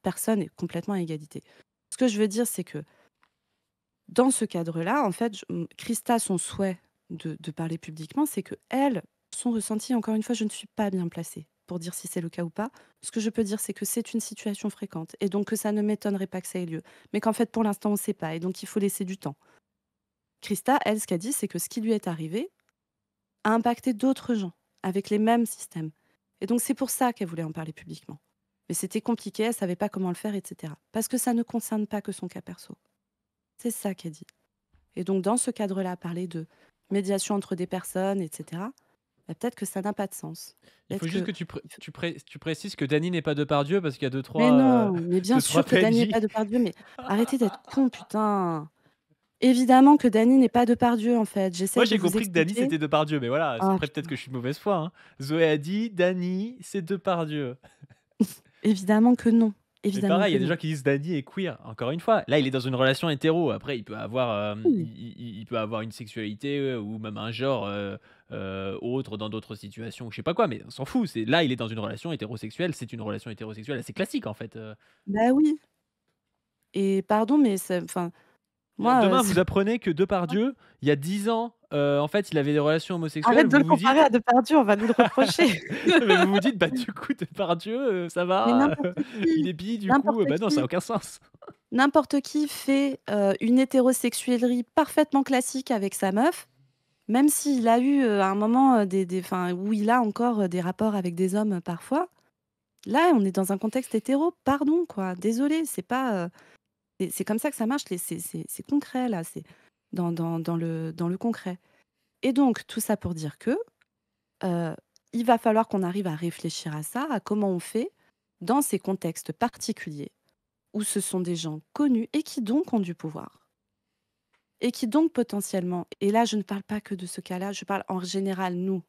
personne est complètement à égalité. Ce que je veux dire, c'est que dans ce cadre-là, en fait, Christa, son souhait de parler publiquement, c'est que elle, son ressenti, encore une fois, je ne suis pas bien placée pour dire si c'est le cas ou pas. Ce que je peux dire, c'est que c'est une situation fréquente et donc que ça ne m'étonnerait pas que ça ait lieu. Mais qu'en fait, pour l'instant, on ne sait pas et donc il faut laisser du temps. Christa, elle, ce qu'elle dit, c'est que ce qui lui est arrivé a impacté d'autres gens avec les mêmes systèmes. Et donc, c'est pour ça qu'elle voulait en parler publiquement. Mais c'était compliqué, elle savait pas comment le faire, etc. Parce que ça ne concerne pas que son cas perso. C'est ça qu'elle dit. Et donc, dans ce cadre-là, parler de médiation entre des personnes, etc., bah, peut-être que ça n'a pas de sens. Il faut Peut-être juste que... que tu précises que Dany n'est pas Depardieu parce qu'il y a Mais non, mais bien deux, trois sûr que Dany n'est PNJ. pas Depardieu, mais arrêtez d'être con, putain. Évidemment que Dany n'est pas Depardieu, en fait. Moi, J'essaye de j'ai vous compris que Dany expliquer. c'était Depardieu, mais voilà, Ah, après peut-être putain. que je suis de mauvaise foi, hein. Zoé a dit Dany, c'est Depardieu. Évidemment que non. Mais Évidemment pareil, il que y a des non. gens qui disent Dany est queer. Encore une fois, là, il est dans une relation hétéro. Après, il peut avoir, Oui. il peut avoir une sexualité, ou même un genre, autre dans d'autres situations ou je sais pas quoi, mais on s'en fout. C'est là, il est dans une relation hétérosexuelle, c'est une relation hétérosexuelle assez classique, en fait. Bah oui et pardon, mais c'est enfin, moi, Demain, c'est vous apprenez que Depardieu, il y a 10 ans, en fait, il avait des relations homosexuelles, arrête de vous le vous comparer dites à Depardieu, on va nous le reprocher. non, mais vous vous dites: «Bah, du coup, Depardieu, ça Mais va, il est bi, du coup», n'importe bah non, ça a qui aucun sens. n'importe qui fait, une hétérosexuellerie parfaitement classique avec sa meuf, même s'il a eu, à un moment, des enfin, où il a encore, des rapports avec des hommes, parfois. Là, on est dans un contexte hétéro, pardon quoi, désolé, c'est pas, c'est comme ça que ça marche, les c'est concret là, c'est dans le concret et donc tout ça pour dire que, heu, il va falloir qu'on arrive à réfléchir à ça, à comment on fait dans ces contextes particuliers où ce sont des gens connus et qui donc ont du pouvoir et qui donc potentiellement et là je ne parle pas que de ce cas-là, je parle en général nous,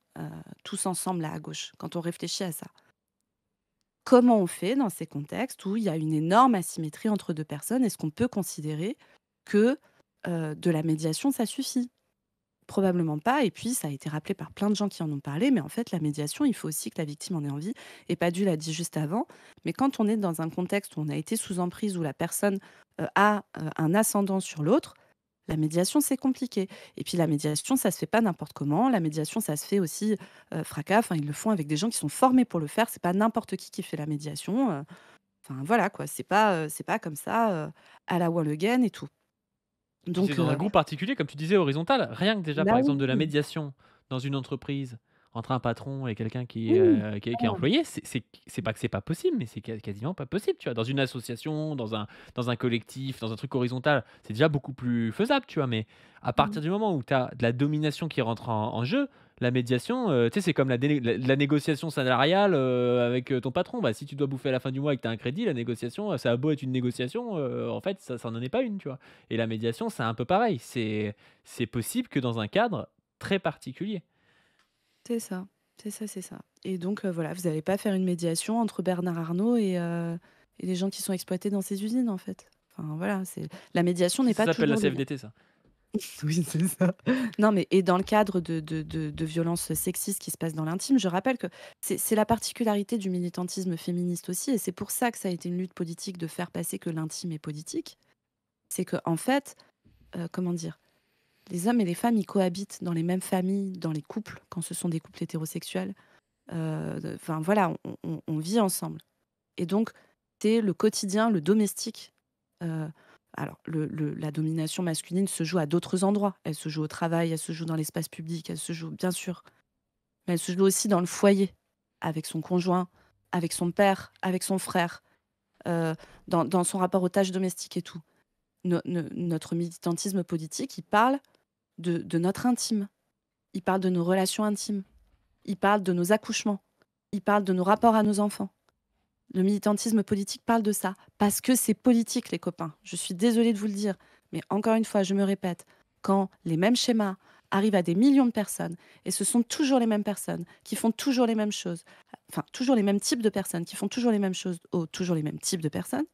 tous ensemble là à gauche, quand on réfléchit à ça. Comment on fait dans ces contextes où il y a une énorme asymétrie entre 2 personnes? Est-ce qu'on peut considérer que, de la médiation, ça suffit? Probablement pas et puis ça a été rappelé par plein de gens qui en ont parlé, mais en fait la médiation, il faut aussi que la victime en ait envie et Paddy l'a dit juste avant, mais quand on est dans un contexte où on a été sous emprise, où la personne, a, un ascendant sur l'autre, la médiation, c'est compliqué et puis la médiation, ça se fait pas n'importe comment. La médiation, ça se fait aussi, fracas, enfin, ils le font avec des gens qui sont formés pour le faire. C'est pas n'importe qui fait la médiation, enfin, voilà, quoi. C'est pas comme ça, à la Wall Again et tout. Puis c'est Donc dans un groupe particulier, comme tu disais, horizontal. Rien que déjà, bah, par exemple, de la oui, médiation dans une entreprise entre un patron et quelqu'un oui, qui est employé, c'est pas que c'est pas possible, mais c'est quasiment pas possible, tu vois? Dans une association, dans un collectif, dans un truc horizontal, c'est déjà beaucoup plus faisable, tu vois? Mais à mmh, partir du moment où tu as de la domination qui rentre en jeu, la médiation, tu sais, c'est comme la négociation salariale, avec, ton patron. Bah, si tu dois bouffer à la fin du mois et que tu as un crédit, la négociation, ça a beau être une négociation, en fait, ça n'en est pas une, tu vois? Et la médiation, c'est un peu pareil. C'est possible que dans un cadre très particulier. c'est ça, c'est ça, c'est ça et donc voilà, vous allez pas faire une médiation entre Bernard Arnault et les gens qui sont exploités dans ces usines, en fait. Enfin, voilà, c'est la médiation n'est Ça pas s'appelle la toujours légal. CFDT, ça. Oui, c'est ça. Non, mais et dans le cadre de violences sexistes qui se passent dans l'intime, je rappelle que c'est la particularité du militantisme féministe aussi et c'est pour ça que ça a été une lutte politique de faire passer que l'intime est politique. C'est que en fait, comment dire? Les hommes et les femmes, ils cohabitent dans les mêmes familles, dans les couples, quand ce sont des couples hétérosexuels. Enfin voilà, on vit ensemble et donc c'est le quotidien, le domestique. Heu, alors la domination masculine se joue à d'autres endroits. Elle se joue au travail, elle se joue dans l'espace public, elle se joue bien sûr, mais elle se joue aussi dans le foyer, avec son conjoint, avec son père, avec son frère, heu, dans son rapport aux tâches domestiques et tout. Notre militantisme politique, il parle de notre intime, il parle de nos relations intimes, il parle de nos accouchements, il parle de nos rapports à nos enfants. Le militantisme politique parle de ça, parce que c'est politique, les copains. Je suis désolée de vous le dire, mais encore une fois, je me répète, quand les mêmes schémas arrivent à des millions de personnes, et ce sont toujours les mêmes personnes qui font toujours les mêmes choses, enfin toujours les mêmes types de personnes qui font toujours les mêmes choses aux toujours les mêmes types de personnes,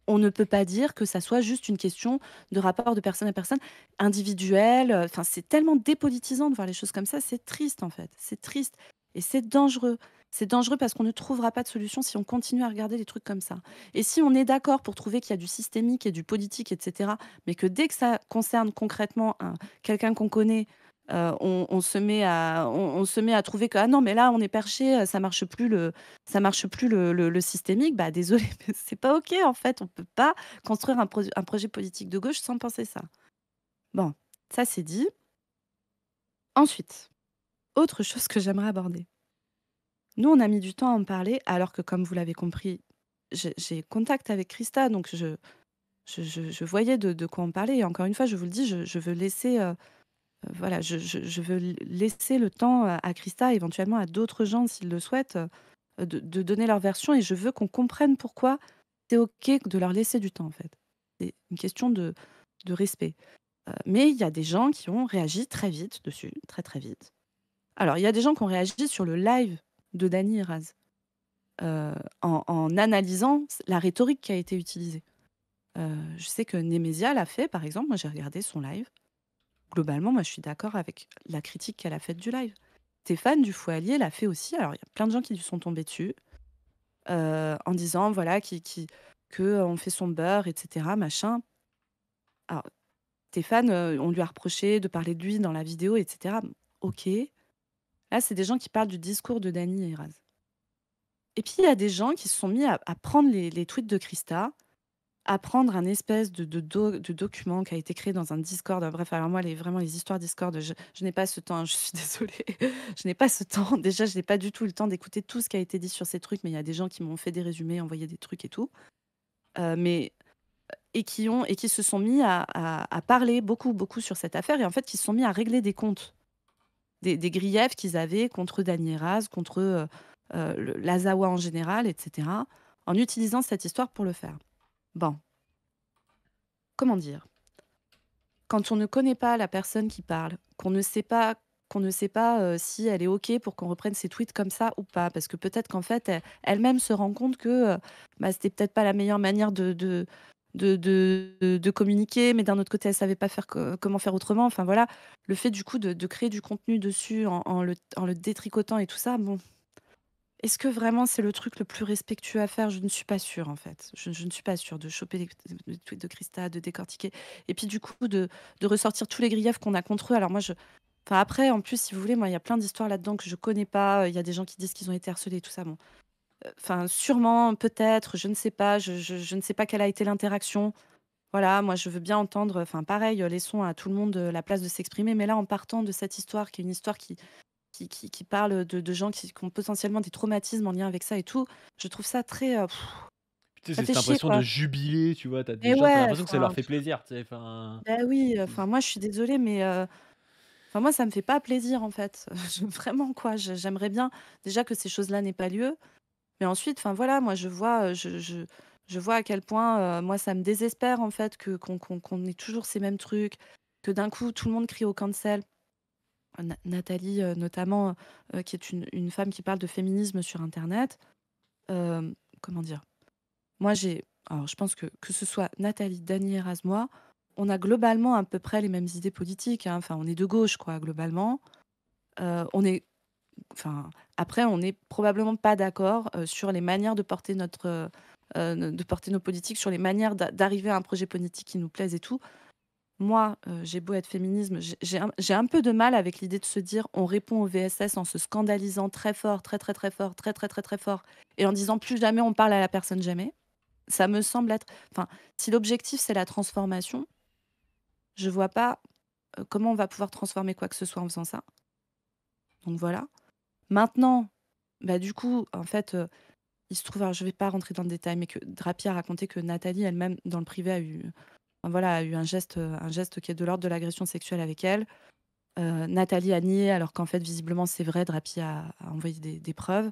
on ne peut pas dire que ça soit juste une question de rapport de personne à personne, individuel. Enfin, c'est tellement dépolitisant de voir les choses comme ça, c'est triste en fait. C'est triste et c'est dangereux. C'est dangereux parce qu'on ne trouvera pas de solution si on continue à regarder les trucs comme ça. Et si on est d'accord pour trouver qu'il y a du systémique et du politique, etc., mais que dès que ça concerne concrètement quelqu'un qu'on connaît, on se met on se met à trouver que ah non mais là on est perché, ça marche plus le systémique, bah, désolé, mais c'est pas OK, en fait. On peut pas construire un projet politique de gauche sans penser ça. Bon, ça, c'est dit. Ensuite, autre chose que j'aimerais aborder. Nous, on a mis du temps à en parler alors que, comme vous l'avez compris, j'ai contact avec Christa, donc je voyais de quoi on parlait et encore une fois, je vous le dis, je veux laisser, voilà, je veux laisser le temps à Christa, éventuellement à d'autres gens s'ils le souhaitent, de donner leur version et je veux qu'on comprenne pourquoi c'est OK de leur laisser du temps, en fait. C'est une question de respect. Mais il y a des gens qui ont réagi très vite dessus, très, très vite. Alors, il y a des gens qui ont réagi sur le live de Dany et Raz. en analysant la rhétorique qui a été utilisée. Je sais que Nemesia l'a fait, par exemple. Moi, j'ai regardé son live. Globalement, moi, je suis d'accord avec la critique qu'elle a faite du live. Stéphane Dufaux-Allier l'a fait aussi. Alors, il y a plein de gens qui lui sont tombés dessus en disant, voilà, qu'on fait son beurre, etc., machin. Alors, Stéphane, on lui a reproché de parler de lui dans la vidéo, etc. Ok. Là, c'est des gens qui parlent du discours de Dany et Raz. Et puis, il y a des gens qui se sont mis à prendre les tweets de Krista, à prendre un espèce de document qui a été créé dans un Discord. Bref, alors moi, vraiment, les histoires Discord, je n'ai pas ce temps, hein, je suis désolée. Je n'ai pas ce temps. Déjà, je n'ai pas du tout le temps d'écouter tout ce qui a été dit sur ces trucs, mais il y a des gens qui m'ont fait des résumés, envoyé des trucs et tout. Mais et qui se sont mis à parler beaucoup, beaucoup sur cette affaire et en fait, qui se sont mis à régler des comptes, des griefs qu'ils avaient contre Dany Raz, contre l'Azawa en général, etc., en utilisant cette histoire pour le faire. Bon, comment dire? Quand on ne connaît pas la personne qui parle, qu'on ne sait pas si elle est OK pour qu'on reprenne ses tweets comme ça ou pas, parce que peut-être qu'en fait, elle-même se rend compte que bah, c'était peut-être pas la meilleure manière de communiquer, mais d'un autre côté, elle savait pas faire comment faire autrement. Enfin voilà, le fait du coup de créer du contenu dessus en le détricotant et tout ça, bon, est-ce que vraiment c'est le truc le plus respectueux à faire? Je ne suis pas sûre en fait. Je ne suis pas sûre de choper les tweets de Krista, de décortiquer et puis du coup de ressortir tous les griefs qu'on a contre eux. Alors moi enfin après en plus si vous voulez, moi il y a plein d'histoires là-dedans que je connais pas. Il y a des gens qui disent qu'ils ont été harcelés et tout ça. Bon, enfin sûrement, peut-être, je ne sais pas. Je ne sais pas quelle a été l'interaction. Voilà, moi je veux bien entendre, enfin pareil, laissons à tout le monde la place de s'exprimer. Mais là en partant de cette histoire qui est une histoire qui parle de gens qui ont potentiellement des traumatismes en lien avec ça et tout. Je trouve ça très, Tu sais, ça c'est fait cette chier, impression de quoi. jubilé, tu vois? Tu as des Mais gens, tu as ouais, l'impression que ça leur enfin, fait plaisir, tu sais? Enfin, bah, oui, enfin, moi, je suis désolée, mais enfin, moi, ça me fait pas plaisir, en fait. Je vraiment, quoi. J'aimerais bien, déjà, que ces choses-là n'aient pas lieu, mais ensuite, enfin, voilà, moi, je vois à quel point, moi, ça me désespère, en fait, qu'on ait toujours ces mêmes trucs, que d'un coup, tout le monde crie au cancel. Nathalie, notamment, qui est une femme qui parle de féminisme sur internet. Comment dire? Moi, alors je pense que ce soit Nathalie, Dany et moi, on a globalement à peu près les mêmes idées politiques, hein. Enfin, on est de gauche, quoi, globalement. On est enfin, après, on n'est probablement pas d'accord, sur les manières de porter de porter nos politiques, sur les manières d'arriver à un projet politique qui nous plaise et tout. Moi, j'ai beau être féminisme, j'ai un peu de mal avec l'idée de se dire: «On répond au VSS en se scandalisant très fort, très, très, très fort, très, très, très, très fort et en disant: "Plus jamais on parle à la personne, jamais"». Ça me semble être enfin, si l'objectif c'est la transformation, je vois pas, comment on va pouvoir transformer quoi que ce soit en faisant ça. Donc voilà. Maintenant, bah, du coup, en fait, il se trouve alors je vais pas rentrer dans le détail, mais que Drapi a raconté que Nathalie elle-même dans le privé enfin voilà, a eu un geste qui est de l'ordre de l'agression sexuelle avec elle. Nathalie a nié alors qu'en fait visiblement c'est vrai, Drapi a envoyé des preuves.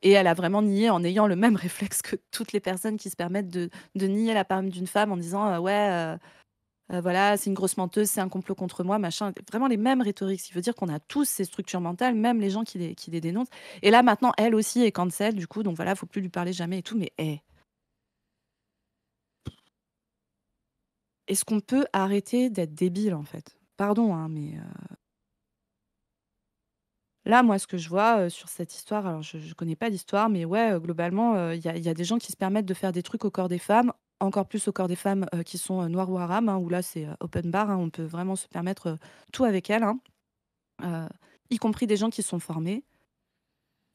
Et elle a vraiment nié en ayant le même réflexe que toutes les personnes qui se permettent de nier la parole d'une femme en disant, «Ouais, voilà, c'est une grosse menteuse, c'est un complot contre moi», machin. Vraiment les mêmes rhétoriques, ce qui veut dire qu'on a tous ces structures mentales, même les gens qui les dénoncent. Et là maintenant, elle aussi est cancel du coup, donc voilà, faut plus lui parler jamais et tout. Mais est-ce qu'on peut arrêter d'être débile, en fait? Pardon, hein, mais là, moi, ce que je vois, sur cette histoire, alors je connais pas l'histoire, mais ouais, globalement, il y a des gens qui se permettent de faire des trucs au corps des femmes, encore plus au corps des femmes, qui sont, noires ou arabes, hein, où là, c'est, open bar, hein, on peut vraiment se permettre, tout avec elles, hein, heu, y compris des gens qui sont formés.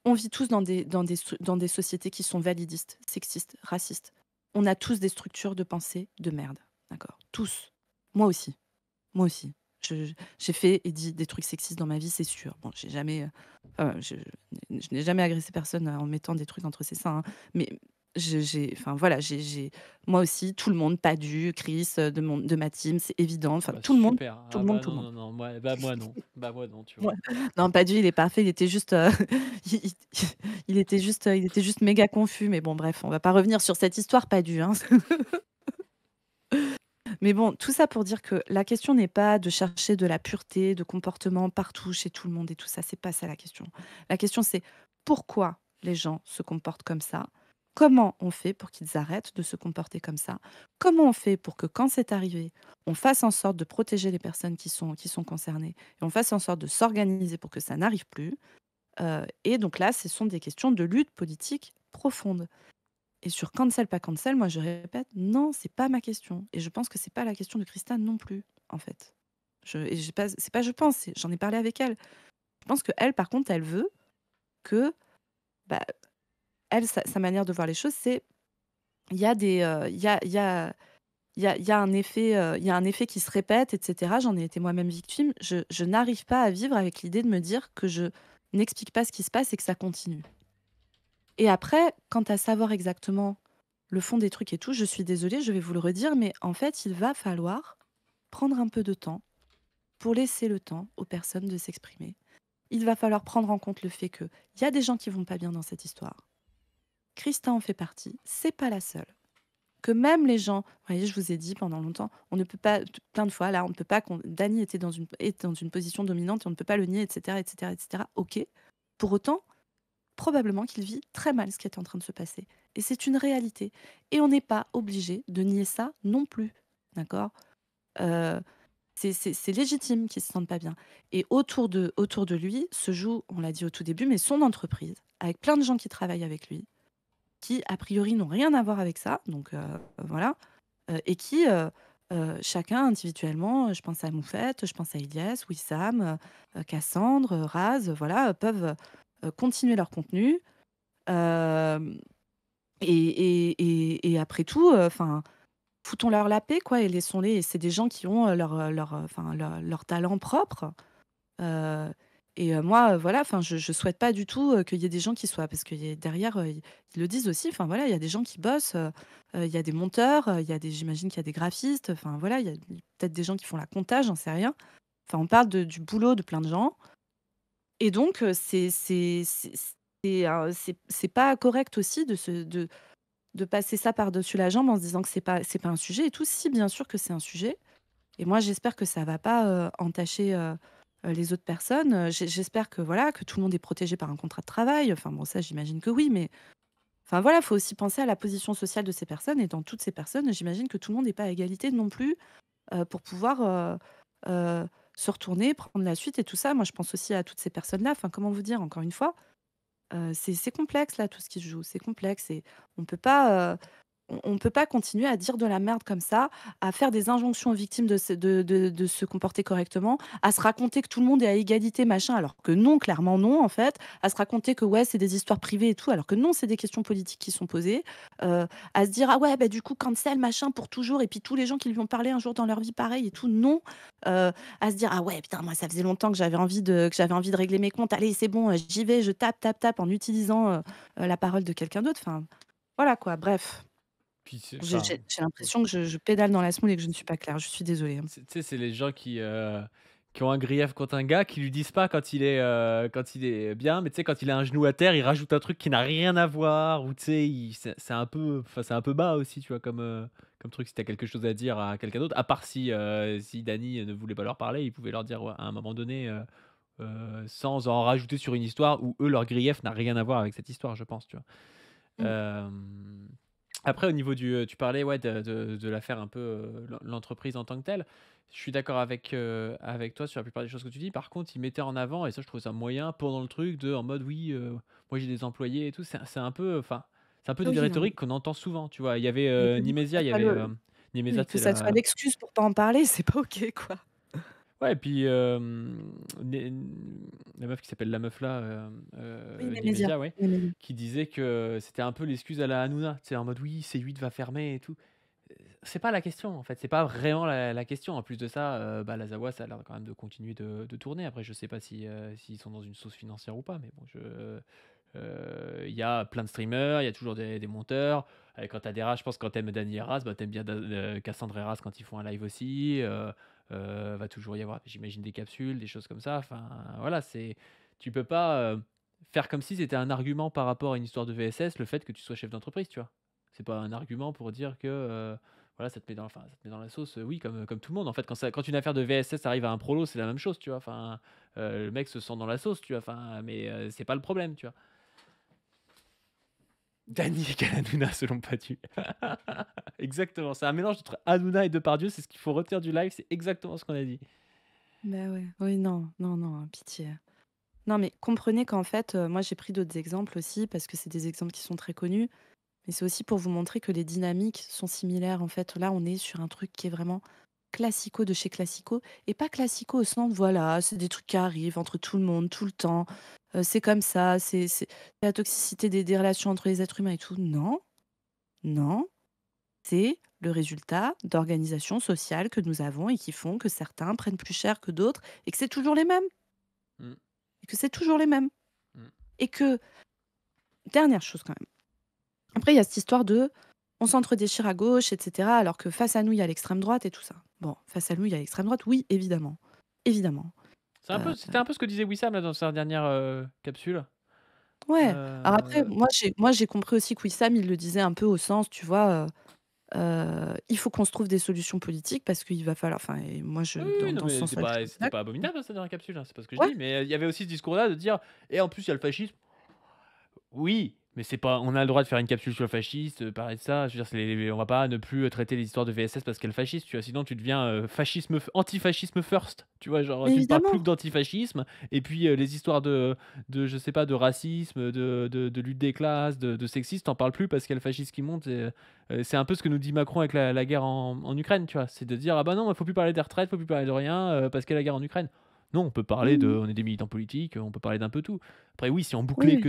On vit tous dans des sociétés qui sont validistes, sexistes, racistes. On a tous des structures de pensée de merde, d'accord? Tous. Moi aussi. Moi aussi. J'ai fait et dit des trucs sexistes dans ma vie, c'est sûr. Bon, j'ai jamais, je n'ai jamais agressé personne, en mettant des trucs entre ses seins, hein, mais enfin voilà, moi aussi, tout le monde, Padu, Chris, de ma team, c'est évident, ah enfin bah, tout le monde, super. tout Ah le monde, bah, tout le non, monde. non, non, moi bah, moi non. Bah, moi non, tu Ouais. vois? Non, Padu, il est parfait, il était juste, il il il était juste méga confus, mais bon bref, on va pas revenir sur cette histoire, Padu, hein. Mais bon, tout ça pour dire que la question n'est pas de chercher de la pureté de comportement partout, chez tout le monde et tout ça, c'est pas ça la question. La question c'est pourquoi? les gens se comportent comme ça? Comment on fait pour qu'ils arrêtent de se comporter comme ça? Comment on fait pour que quand c'est arrivé, on fasse en sorte de protéger les personnes qui sont concernées et on fasse en sorte de s'organiser pour que ça n'arrive plus? Et donc là, ce sont des questions de lutte politique profonde. Et sur cancel, pas cancel, moi je répète, non, c'est pas ma question. Et je pense que c'est pas la question de Christa non plus, en fait. Et j'ai pas, c'est pas je pense, j'en ai parlé avec elle. Je pense que elle, par contre, elle veut que, bah, elle, sa manière de voir les choses, c'est il y a des, il y a un effet, il y a un effet qui se répète, etc. J'en ai été moi-même victime. Je n'arrive pas à vivre avec l'idée de me dire que je n'explique pas ce qui se passe et que ça continue. Et après, quant à savoir exactement le fond des trucs et tout, je suis désolée, je vais vous le redire, mais en fait, il va falloir prendre un peu de temps pour laisser le temps aux personnes de s'exprimer. Il va falloir prendre en compte le fait qu'il y a des gens qui vont pas bien dans cette histoire. Christa en fait partie, c'est pas la seule. Que même les gens, vous voyez, je vous ai dit pendant longtemps, on ne peut pas, plein de fois, là, on ne peut pas, Dany est dans une position dominante et on ne peut pas le nier, etc., etc., etc. Ok. Pour autant, probablement qu'il vit très mal ce qui est en train de se passer. Et c'est une réalité. Et on n'est pas obligé de nier ça non plus. D'accord. Euh, c'est légitime qu'il se sente pas bien. Et autour de lui se joue, on l'a dit au tout début, mais son entreprise, avec plein de gens qui travaillent avec lui, qui a priori n'ont rien à voir avec ça. Donc voilà. Et qui, chacun individuellement, je pense à Moufette, je pense à Iliès, Wissam, Cassandre, Raz, voilà, peuvent continuer leur contenu. Hem et après tout, enfin, foutons-leur la paix, quoi, et laissons-les. Et c'est des gens qui ont, leur talent propre. Heu moi, voilà, enfin, je souhaite pas du tout, qu'il y ait des gens qui soient, parce que y a derrière, ils le disent aussi, enfin, voilà, il y a des gens qui bossent, il y a des monteurs, il y a des j'imagine qu'il y a des graphistes, enfin, voilà, il y a peut-être des gens qui font la compta, j'en sais rien. Enfin, on parle du boulot de plein de gens. Et donc, c'est pas correct aussi de passer ça par-dessus la jambe en se disant que c'est pas un sujet et tout. Si, bien sûr que c'est un sujet. Et moi, j'espère que ça va pas, entacher, les autres personnes. J'espère que, voilà, que tout le monde est protégé par un contrat de travail. Enfin bon, ça, j'imagine que oui, mais enfin, voilà, il faut aussi penser à la position sociale de ces personnes, et dans toutes ces personnes, j'imagine que tout le monde n'est pas à égalité non plus, pour pouvoir, se retourner, prendre la suite et tout ça. Moi, je pense aussi à toutes ces personnes-là. Enfin, comment vous dire? Encore une fois, c'est complexe là, tout ce qui se joue, c'est complexe. Et on peut pas, on peut pas continuer à dire de la merde comme ça, à faire des injonctions aux victimes de se comporter correctement, à se raconter que tout le monde est à égalité, machin, alors que non, clairement non, en fait. À se raconter que ouais, c'est des histoires privées et tout, alors que non, c'est des questions politiques qui sont posées. À se dire, ah ouais, bah du coup, cancel, machin, pour toujours, et puis tous les gens qui lui ont parlé un jour dans leur vie, pareil et tout, non. À se dire, ah ouais, putain, moi, ça faisait longtemps que j'avais envie de régler mes comptes, allez, c'est bon, j'y vais, je tape, tape, tape, en utilisant la parole de quelqu'un d'autre. Enfin, voilà quoi, bref. Puis J'ai l'impression que je pédale dans la semoule et que je ne suis pas claire. Je suis désolée, hein. Tu sais, c'est les gens qui ont un grief contre un gars, qui lui disent pas quand il est bien, mais tu sais, quand il a un genou à terre, il rajoute un truc qui n'a rien à voir, ou tu sais, c'est un peu, enfin, c'est un peu bas aussi, tu vois, comme truc, si tu as quelque chose à dire à quelqu'un d'autre, à part si Dany ne voulait pas leur parler, il pouvait leur dire, ouais, à un moment donné, sans en rajouter sur une histoire où eux, leur grief n'a rien à voir avec cette histoire, je pense, tu vois? Mmh. Hem, Après au niveau tu parlais, ouais, de l'affaire un peu, l'entreprise en tant que telle. Je suis d'accord avec toi sur la plupart des choses que tu dis. Par contre, il mettait en avant, et ça je trouve ça moyen pendant le truc, en mode: «Oui, moi j'ai des employés et tout». C'est un peu, enfin, c'est un peu des Oui, non, mais rhétoriques qu'on entend souvent, tu vois? Il y avait, que du coup, Nimésia, ça il y soit avait, le Nimésia, oui, que c'est ça soit la l'excuse pour pas en parler, c'est pas OK, quoi. ouais, et puis, Né la meuf qui s'appelle la meuf là, Oui, les médias. Nimésia, ouais, Les médias. qui disait que c'était un peu l'excuse à la Hanouna, tu sais, en mode: «Oui, C8 va fermer et tout». C'est pas la question, en fait, c'est pas vraiment la question. En plus de ça, bah, la Zawa, ça a l'air quand même de continuer de tourner. Après, je sais pas s'ils sont dans une sauce financière ou pas, mais bon, il y a plein de streamers, il y a toujours des monteurs. Quand tu as des rages, je pense que quand tu aimes Dany et Raz, bah, tu aimes bien Cassandre et Raz quand ils font un live aussi. Va toujours y avoir, j'imagine, des capsules, des choses comme ça. Enfin, voilà, tu peux pas faire comme si c'était un argument par rapport à une histoire de VSS, le fait que tu sois chef d'entreprise, tu vois. C'est pas un argument pour dire que voilà, ça te met dans la sauce, oui, comme tout le monde. En fait, quand une affaire de VSS arrive à un prolo, c'est la même chose, tu vois. Enfin, le mec se sent dans la sauce, tu vois. Enfin, mais c'est pas le problème, tu vois. Dany égale Hanouna selon Patu. Exactement, c'est un mélange entre Hanouna et Depardieu, c'est ce qu'il faut retenir du live, c'est exactement ce qu'on a dit. Bah ouais. Oui, non, non, non, pitié. Non, mais comprenez qu'en fait, moi j'ai pris d'autres exemples aussi parce que c'est des exemples qui sont très connus, mais c'est aussi pour vous montrer que les dynamiques sont similaires. En fait, là, on est sur un truc qui est vraiment classico de chez classico et pas classico au sens, voilà, c'est des trucs qui arrivent entre tout le monde, tout le temps. C'est comme ça, c'est la toxicité des relations entre les êtres humains et tout. Non, non, c'est le résultat d'organisations sociales que nous avons et qui font que certains prennent plus cher que d'autres et que c'est toujours les mêmes. Mm, Et que c'est toujours les mêmes. mm. Et que, dernière chose quand même. Après, il y a cette histoire de on s'entre-déchire à gauche, etc. Alors que face à nous, il y a l'extrême droite et tout ça. Bon, face à nous, il y a l'extrême droite, oui, évidemment. Évidemment. C'était un peu ce que disait Wissam là, dans sa dernière capsule. Ouais. Alors après, Euh, moi j'ai compris aussi que Wissam, il le disait un peu au sens, tu vois, il faut qu'on se trouve des solutions politiques parce qu'il va falloir. Enfin, et moi, Oui, oui, non, dans ce mais sens-là, je suis c'était pas d'accord. abominable ça dans la capsule, hein, c'est pas ce que je Ouais, dis, mais il y avait aussi ce discours-là de dire, et en plus il y a le fascisme. Oui, mais c'est pas, on a le droit de faire une capsule sur le fasciste, parler de ça. Je veux dire, on va pas ne plus traiter les histoires de VSS parce qu'elle est fasciste, tu vois. Sinon, tu deviens antifascisme first, tu vois. Genre, mais tu ne parles plus évidemment. que d'antifascisme. Et puis les histoires je sais pas, de racisme, de lutte des classes, de sexisme, t'en parles plus parce qu'il y a le fascisme qui monte. C'est un peu ce que nous dit Macron avec la guerre en Ukraine, tu vois. C'est de dire, ah bah non, il faut plus parler des retraites, faut plus parler de rien parce qu'il y a la guerre en Ukraine. Non, on peut parler Mmh. on est des militants politiques, on peut parler d'un peu tout. Après, oui, si on Oui, bouclait oui.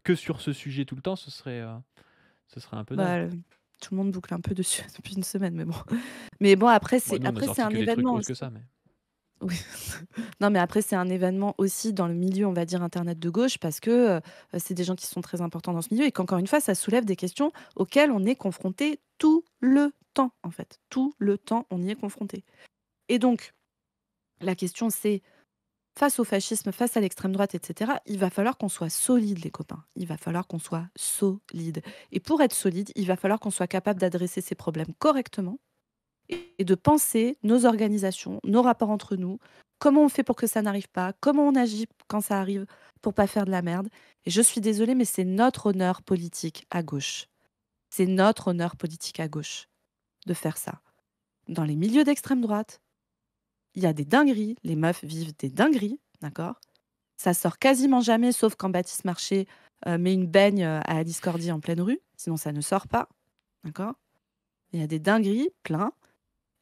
que sur ce sujet tout le temps, ce serait un peu naze. Bah, tout le monde boucle un peu dessus depuis une semaine, mais bon. Mais bon, après, Bon, nous, on a c'est sorti un que des trucs événement autres que aussi. ça, mais. Oui. Non, mais après, c'est un événement aussi dans le milieu, on va dire, internet de gauche, parce que c'est des gens qui sont très importants dans ce milieu et qu'encore une fois, ça soulève des questions auxquelles on est confronté tout le temps, en fait. Tout le temps, on y est confronté. Et donc, la question, c'est, face au fascisme, face à l'extrême droite, etc., il va falloir qu'on soit solide, les copains. Il va falloir qu'on soit solide. Et pour être solide, il va falloir qu'on soit capable d'adresser ces problèmes correctement et de penser nos organisations, nos rapports entre nous, comment on fait pour que ça n'arrive pas, comment on agit quand ça arrive pour pas faire de la merde. Et je suis désolée, mais c'est notre honneur politique à gauche. C'est notre honneur politique à gauche de faire ça. Dans les milieux d'extrême droite, il y a des dingueries, les meufs vivent des dingueries, d'accord. Ça sort quasiment jamais, sauf quand Baptiste Marché met une baigne à la Discordie en pleine rue, sinon ça ne sort pas, d'accord. Il y a des dingueries, plein.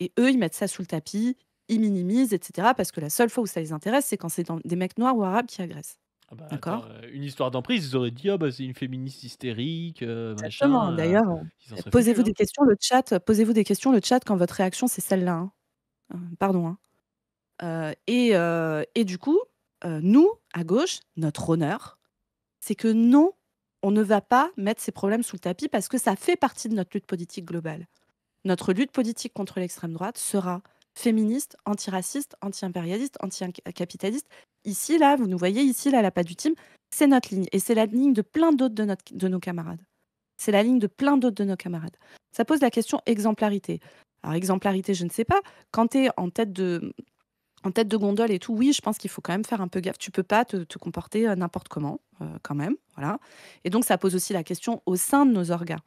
Et eux, ils mettent ça sous le tapis, ils minimisent, etc. Parce que la seule fois où ça les intéresse, c'est quand c'est des mecs noirs ou arabes qui agressent. Ah bah attends, D'accord. une histoire d'emprise, ils auraient dit, ah bah c'est une féministe hystérique, Exactement. machin. D'ailleurs, Ils en seraient foutus, posez-vous des hein. questions, le chat, posez-vous des questions, le chat, quand votre réaction, c'est celle-là, hein. Pardon, hein. Et du coup, nous, à gauche, notre honneur, c'est que non, on ne va pas mettre ces problèmes sous le tapis parce que ça fait partie de notre lutte politique globale. Notre lutte politique contre l'extrême droite sera féministe, antiraciste, anti-impérialiste, anti-capitaliste. Ici, là, vous nous voyez, ici, là, la patte du team, c'est notre ligne. Et c'est la ligne de plein d'autres de nos camarades. C'est la ligne de plein d'autres de nos camarades. Ça pose la question exemplarité. Alors, exemplarité, je ne sais pas. Quand tu es en tête de gondole et tout, oui, je pense qu'il faut quand même faire un peu gaffe. Tu peux pas te comporter n'importe comment, quand même. Voilà. Et donc, ça pose aussi la question au sein de nos orgas.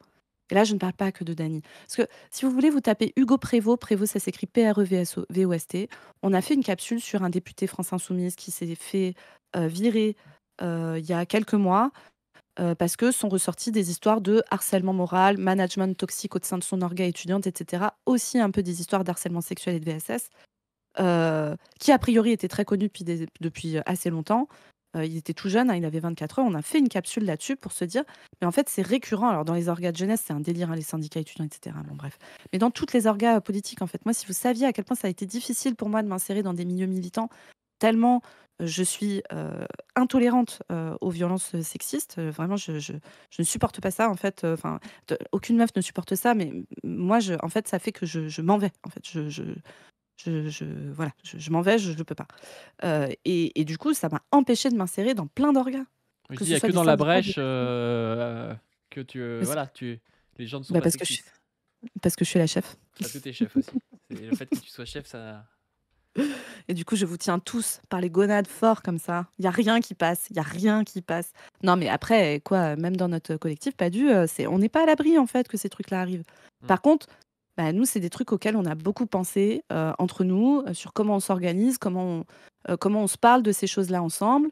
Et là, je ne parle pas que de Dany. Parce que si vous voulez, vous tapez Hugo Prévost. Prévost, ça s'écrit P-R-E-V-O-S-T. On a fait une capsule sur un député France Insoumise qui s'est fait virer il y a quelques mois parce que sont ressorties des histoires de harcèlement moral, management toxique au sein de son orga étudiante, etc. Aussi un peu des histoires d'harcèlement sexuel et de VSS, qui a priori était très connu depuis assez longtemps. Il était tout jeune, hein, il avait 24 ans. On a fait une capsule là-dessus pour se dire, mais en fait, c'est récurrent. Alors, dans les orgas de jeunesse, c'est un délire, hein, les syndicats étudiants, etc. Bon, bref. Mais dans toutes les orgas politiques, en fait, moi, si vous saviez à quel point ça a été difficile pour moi de m'insérer dans des milieux militants, tellement je suis intolérante aux violences sexistes. Vraiment, je ne supporte pas ça, en fait. Enfin, aucune meuf ne supporte ça, mais moi, en fait, ça fait que je m'en vais. En fait, voilà, je m'en vais, je peux pas. Et du coup, ça m'a empêchée de m'insérer dans plein d'orgas, Oui, que il y ce a soit que des dans la syndicats, des brèche assauts, que parce voilà, les gens ne sont bah, pas sexistes. parce que je suis la chef. Enfin, tout est chef aussi. C'est le fait que tu sois chef, ça. Et du coup, je vous tiens tous par les gonades fort comme ça. Il y a rien qui passe, il y a rien qui passe. Non, mais après, quoi, même dans notre collectif, on n'est pas à l'abri en fait que ces trucs-là arrivent. Mm. Par contre, bah, nous, c'est des trucs auxquels on a beaucoup pensé entre nous, sur comment on s'organise, comment on se parle de ces choses-là ensemble.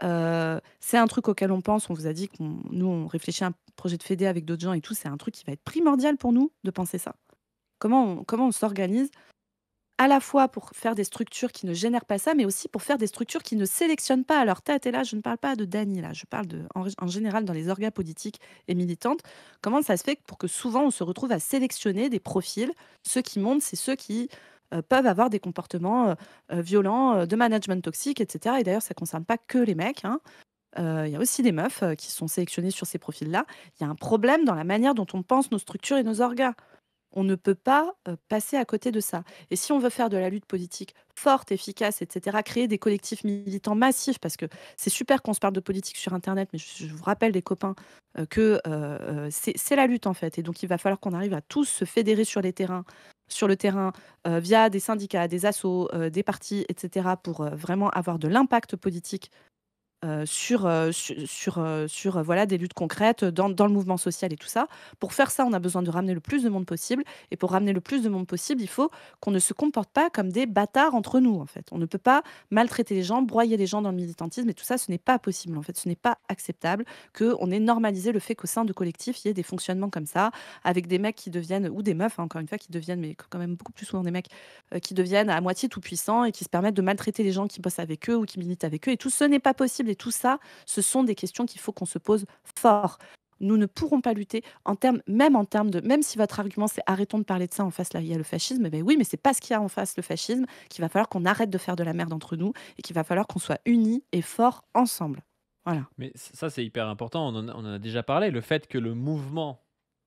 C'est un truc auquel on pense. On vous a dit nous, on réfléchit à un projet de fédé avec d'autres gens et tout. C'est un truc qui va être primordial pour nous de penser ça. Comment on s'organise à la fois pour faire des structures qui ne génèrent pas ça, mais aussi pour faire des structures qui ne sélectionnent pas à leur tête. Et là, je ne parle pas de Dany, là, je parle en général dans les orgas politiques et militantes. Comment ça se fait pour que souvent on se retrouve à sélectionner des profils? Ceux qui montent, c'est ceux qui peuvent avoir des comportements violents, de management toxique, etc. Et d'ailleurs, ça ne concerne pas que les mecs, hein. Il y a aussi des meufs qui sont sélectionnées sur ces profils-là. Il y a un problème dans la manière dont on pense nos structures et nos orgas. On ne peut pas passer à côté de ça. Et si on veut faire de la lutte politique forte, efficace, etc., créer des collectifs militants massifs, parce que c'est super qu'on se parle de politique sur Internet, mais je vous rappelle, les copains, que c'est la lutte en fait. Et donc, il va falloir qu'on arrive à tous se fédérer sur le terrain, via des syndicats, des assos, des partis, etc., pour vraiment avoir de l'impact politique voilà, des luttes concrètes dans le mouvement social et tout ça. Pour faire ça, on a besoin de ramener le plus de monde possible. Et pour ramener le plus de monde possible, il faut qu'on ne se comporte pas comme des bâtards entre nous, en fait. On ne peut pas maltraiter les gens, broyer les gens dans le militantisme et tout ça, ce n'est pas possible, en fait. Ce n'est pas acceptable qu'on ait normalisé le fait qu'au sein de collectifs, il y ait des fonctionnements comme ça, avec des mecs qui deviennent, ou des meufs, hein, encore une fois, qui deviennent, mais quand même beaucoup plus souvent des mecs, qui deviennent à moitié tout-puissants et qui se permettent de maltraiter les gens qui bossent avec eux ou qui militent avec eux. Et tout, ce n'est pas possible. Et tout ça, ce sont des questions qu'il faut qu'on se pose fort. Nous ne pourrons pas lutter même si votre argument c'est arrêtons de parler de ça en face, là il y a le fascisme, ben oui, mais c'est parce qu'il y a en face le fascisme qu'il va falloir qu'on arrête de faire de la merde entre nous et qu'il va falloir qu'on soit unis et forts ensemble. Voilà. Mais ça, c'est hyper important. On en a déjà parlé. Le fait que le mouvement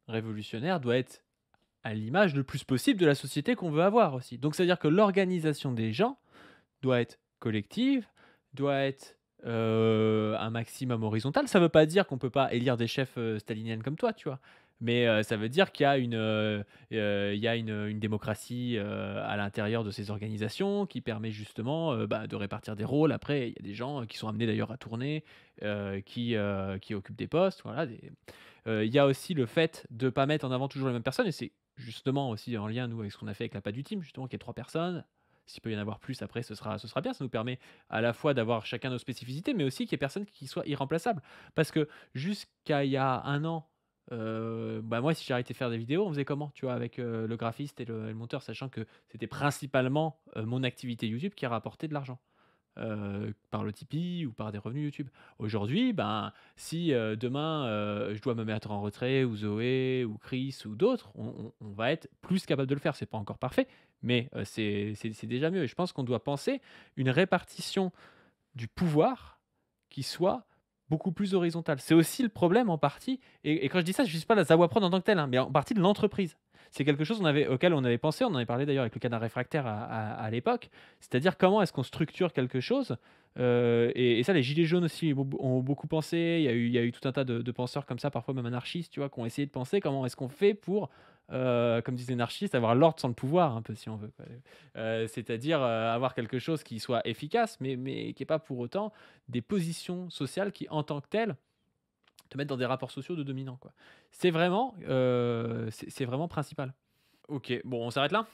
révolutionnaire doit être à l'image le plus possible de la société qu'on veut avoir aussi. Donc, c'est-à-dire que l'organisation des gens doit être collective, doit être un maximum horizontal. Ça ne veut pas dire qu'on ne peut pas élire des chefs staliniens comme toi, tu vois. Mais ça veut dire qu'il y a une démocratie à l'intérieur de ces organisations qui permet justement de répartir des rôles. Après, il y a des gens qui sont amenés d'ailleurs à tourner, qui occupent des postes. Voilà, il y a aussi le fait de ne pas mettre en avant toujours les mêmes personnes. Et c'est justement aussi en lien, nous, avec ce qu'on a fait avec la Pas du Team, justement, qu'il y ait 3 personnes. S'il peut y en avoir plus après, ce sera bien. Ça nous permet à la fois d'avoir chacun nos spécificités, mais aussi qu'il y ait personne qui soit irremplaçable. Parce que jusqu'à il y a un an, moi, si j'ai arrêté de faire des vidéos, on faisait comment, tu vois, avec le graphiste et le monteur, sachant que c'était principalement mon activité YouTube qui rapportait de l'argent. Par le Tipeee ou par des revenus YouTube. Aujourd'hui, si demain je dois me mettre en retrait, ou Zoé, ou Chris, ou d'autres, on va être plus capable de le faire. C'est pas encore parfait, mais c'est déjà mieux. Et je pense qu'on doit penser une répartition du pouvoir qui soit beaucoup plus horizontale. C'est aussi le problème en partie, et quand je dis ça, je ne dis pas la Zawaprod en tant que telle, hein, mais en partie de l'entreprise. C'est quelque chose auquel on avait pensé, on en avait parlé d'ailleurs avec le Canard Réfractaire à l'époque, c'est-à-dire comment est-ce qu'on structure quelque chose, et ça les Gilets jaunes aussi ont beaucoup pensé, il y a eu tout un tas de penseurs comme ça, parfois même anarchistes, tu vois, qui ont essayé de penser comment est-ce qu'on fait pour, comme disent les anarchistes, avoir l'ordre sans le pouvoir, un peu si on veut, quoi. C'est-à-dire avoir quelque chose qui soit efficace, mais qui n'est pas pour autant des positions sociales qui, en tant que telles, te mettent dans des rapports sociaux de dominants, quoi. C'est vraiment principal. Ok, bon, on s'arrête là.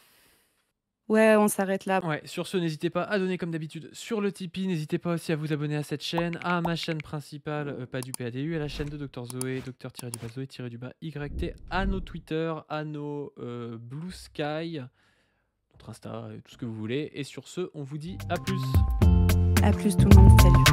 Ouais, on s'arrête là. Ouais, sur ce, n'hésitez pas à donner comme d'habitude sur le Tipeee. N'hésitez pas aussi à vous abonner à cette chaîne, à ma chaîne principale, pas du PADU, à la chaîne de Dr Zoé, Dr-Zoé-YT, à nos Twitter, à nos Blue Sky, notre Insta, tout ce que vous voulez. Et sur ce, on vous dit à plus. À plus tout le monde, salut.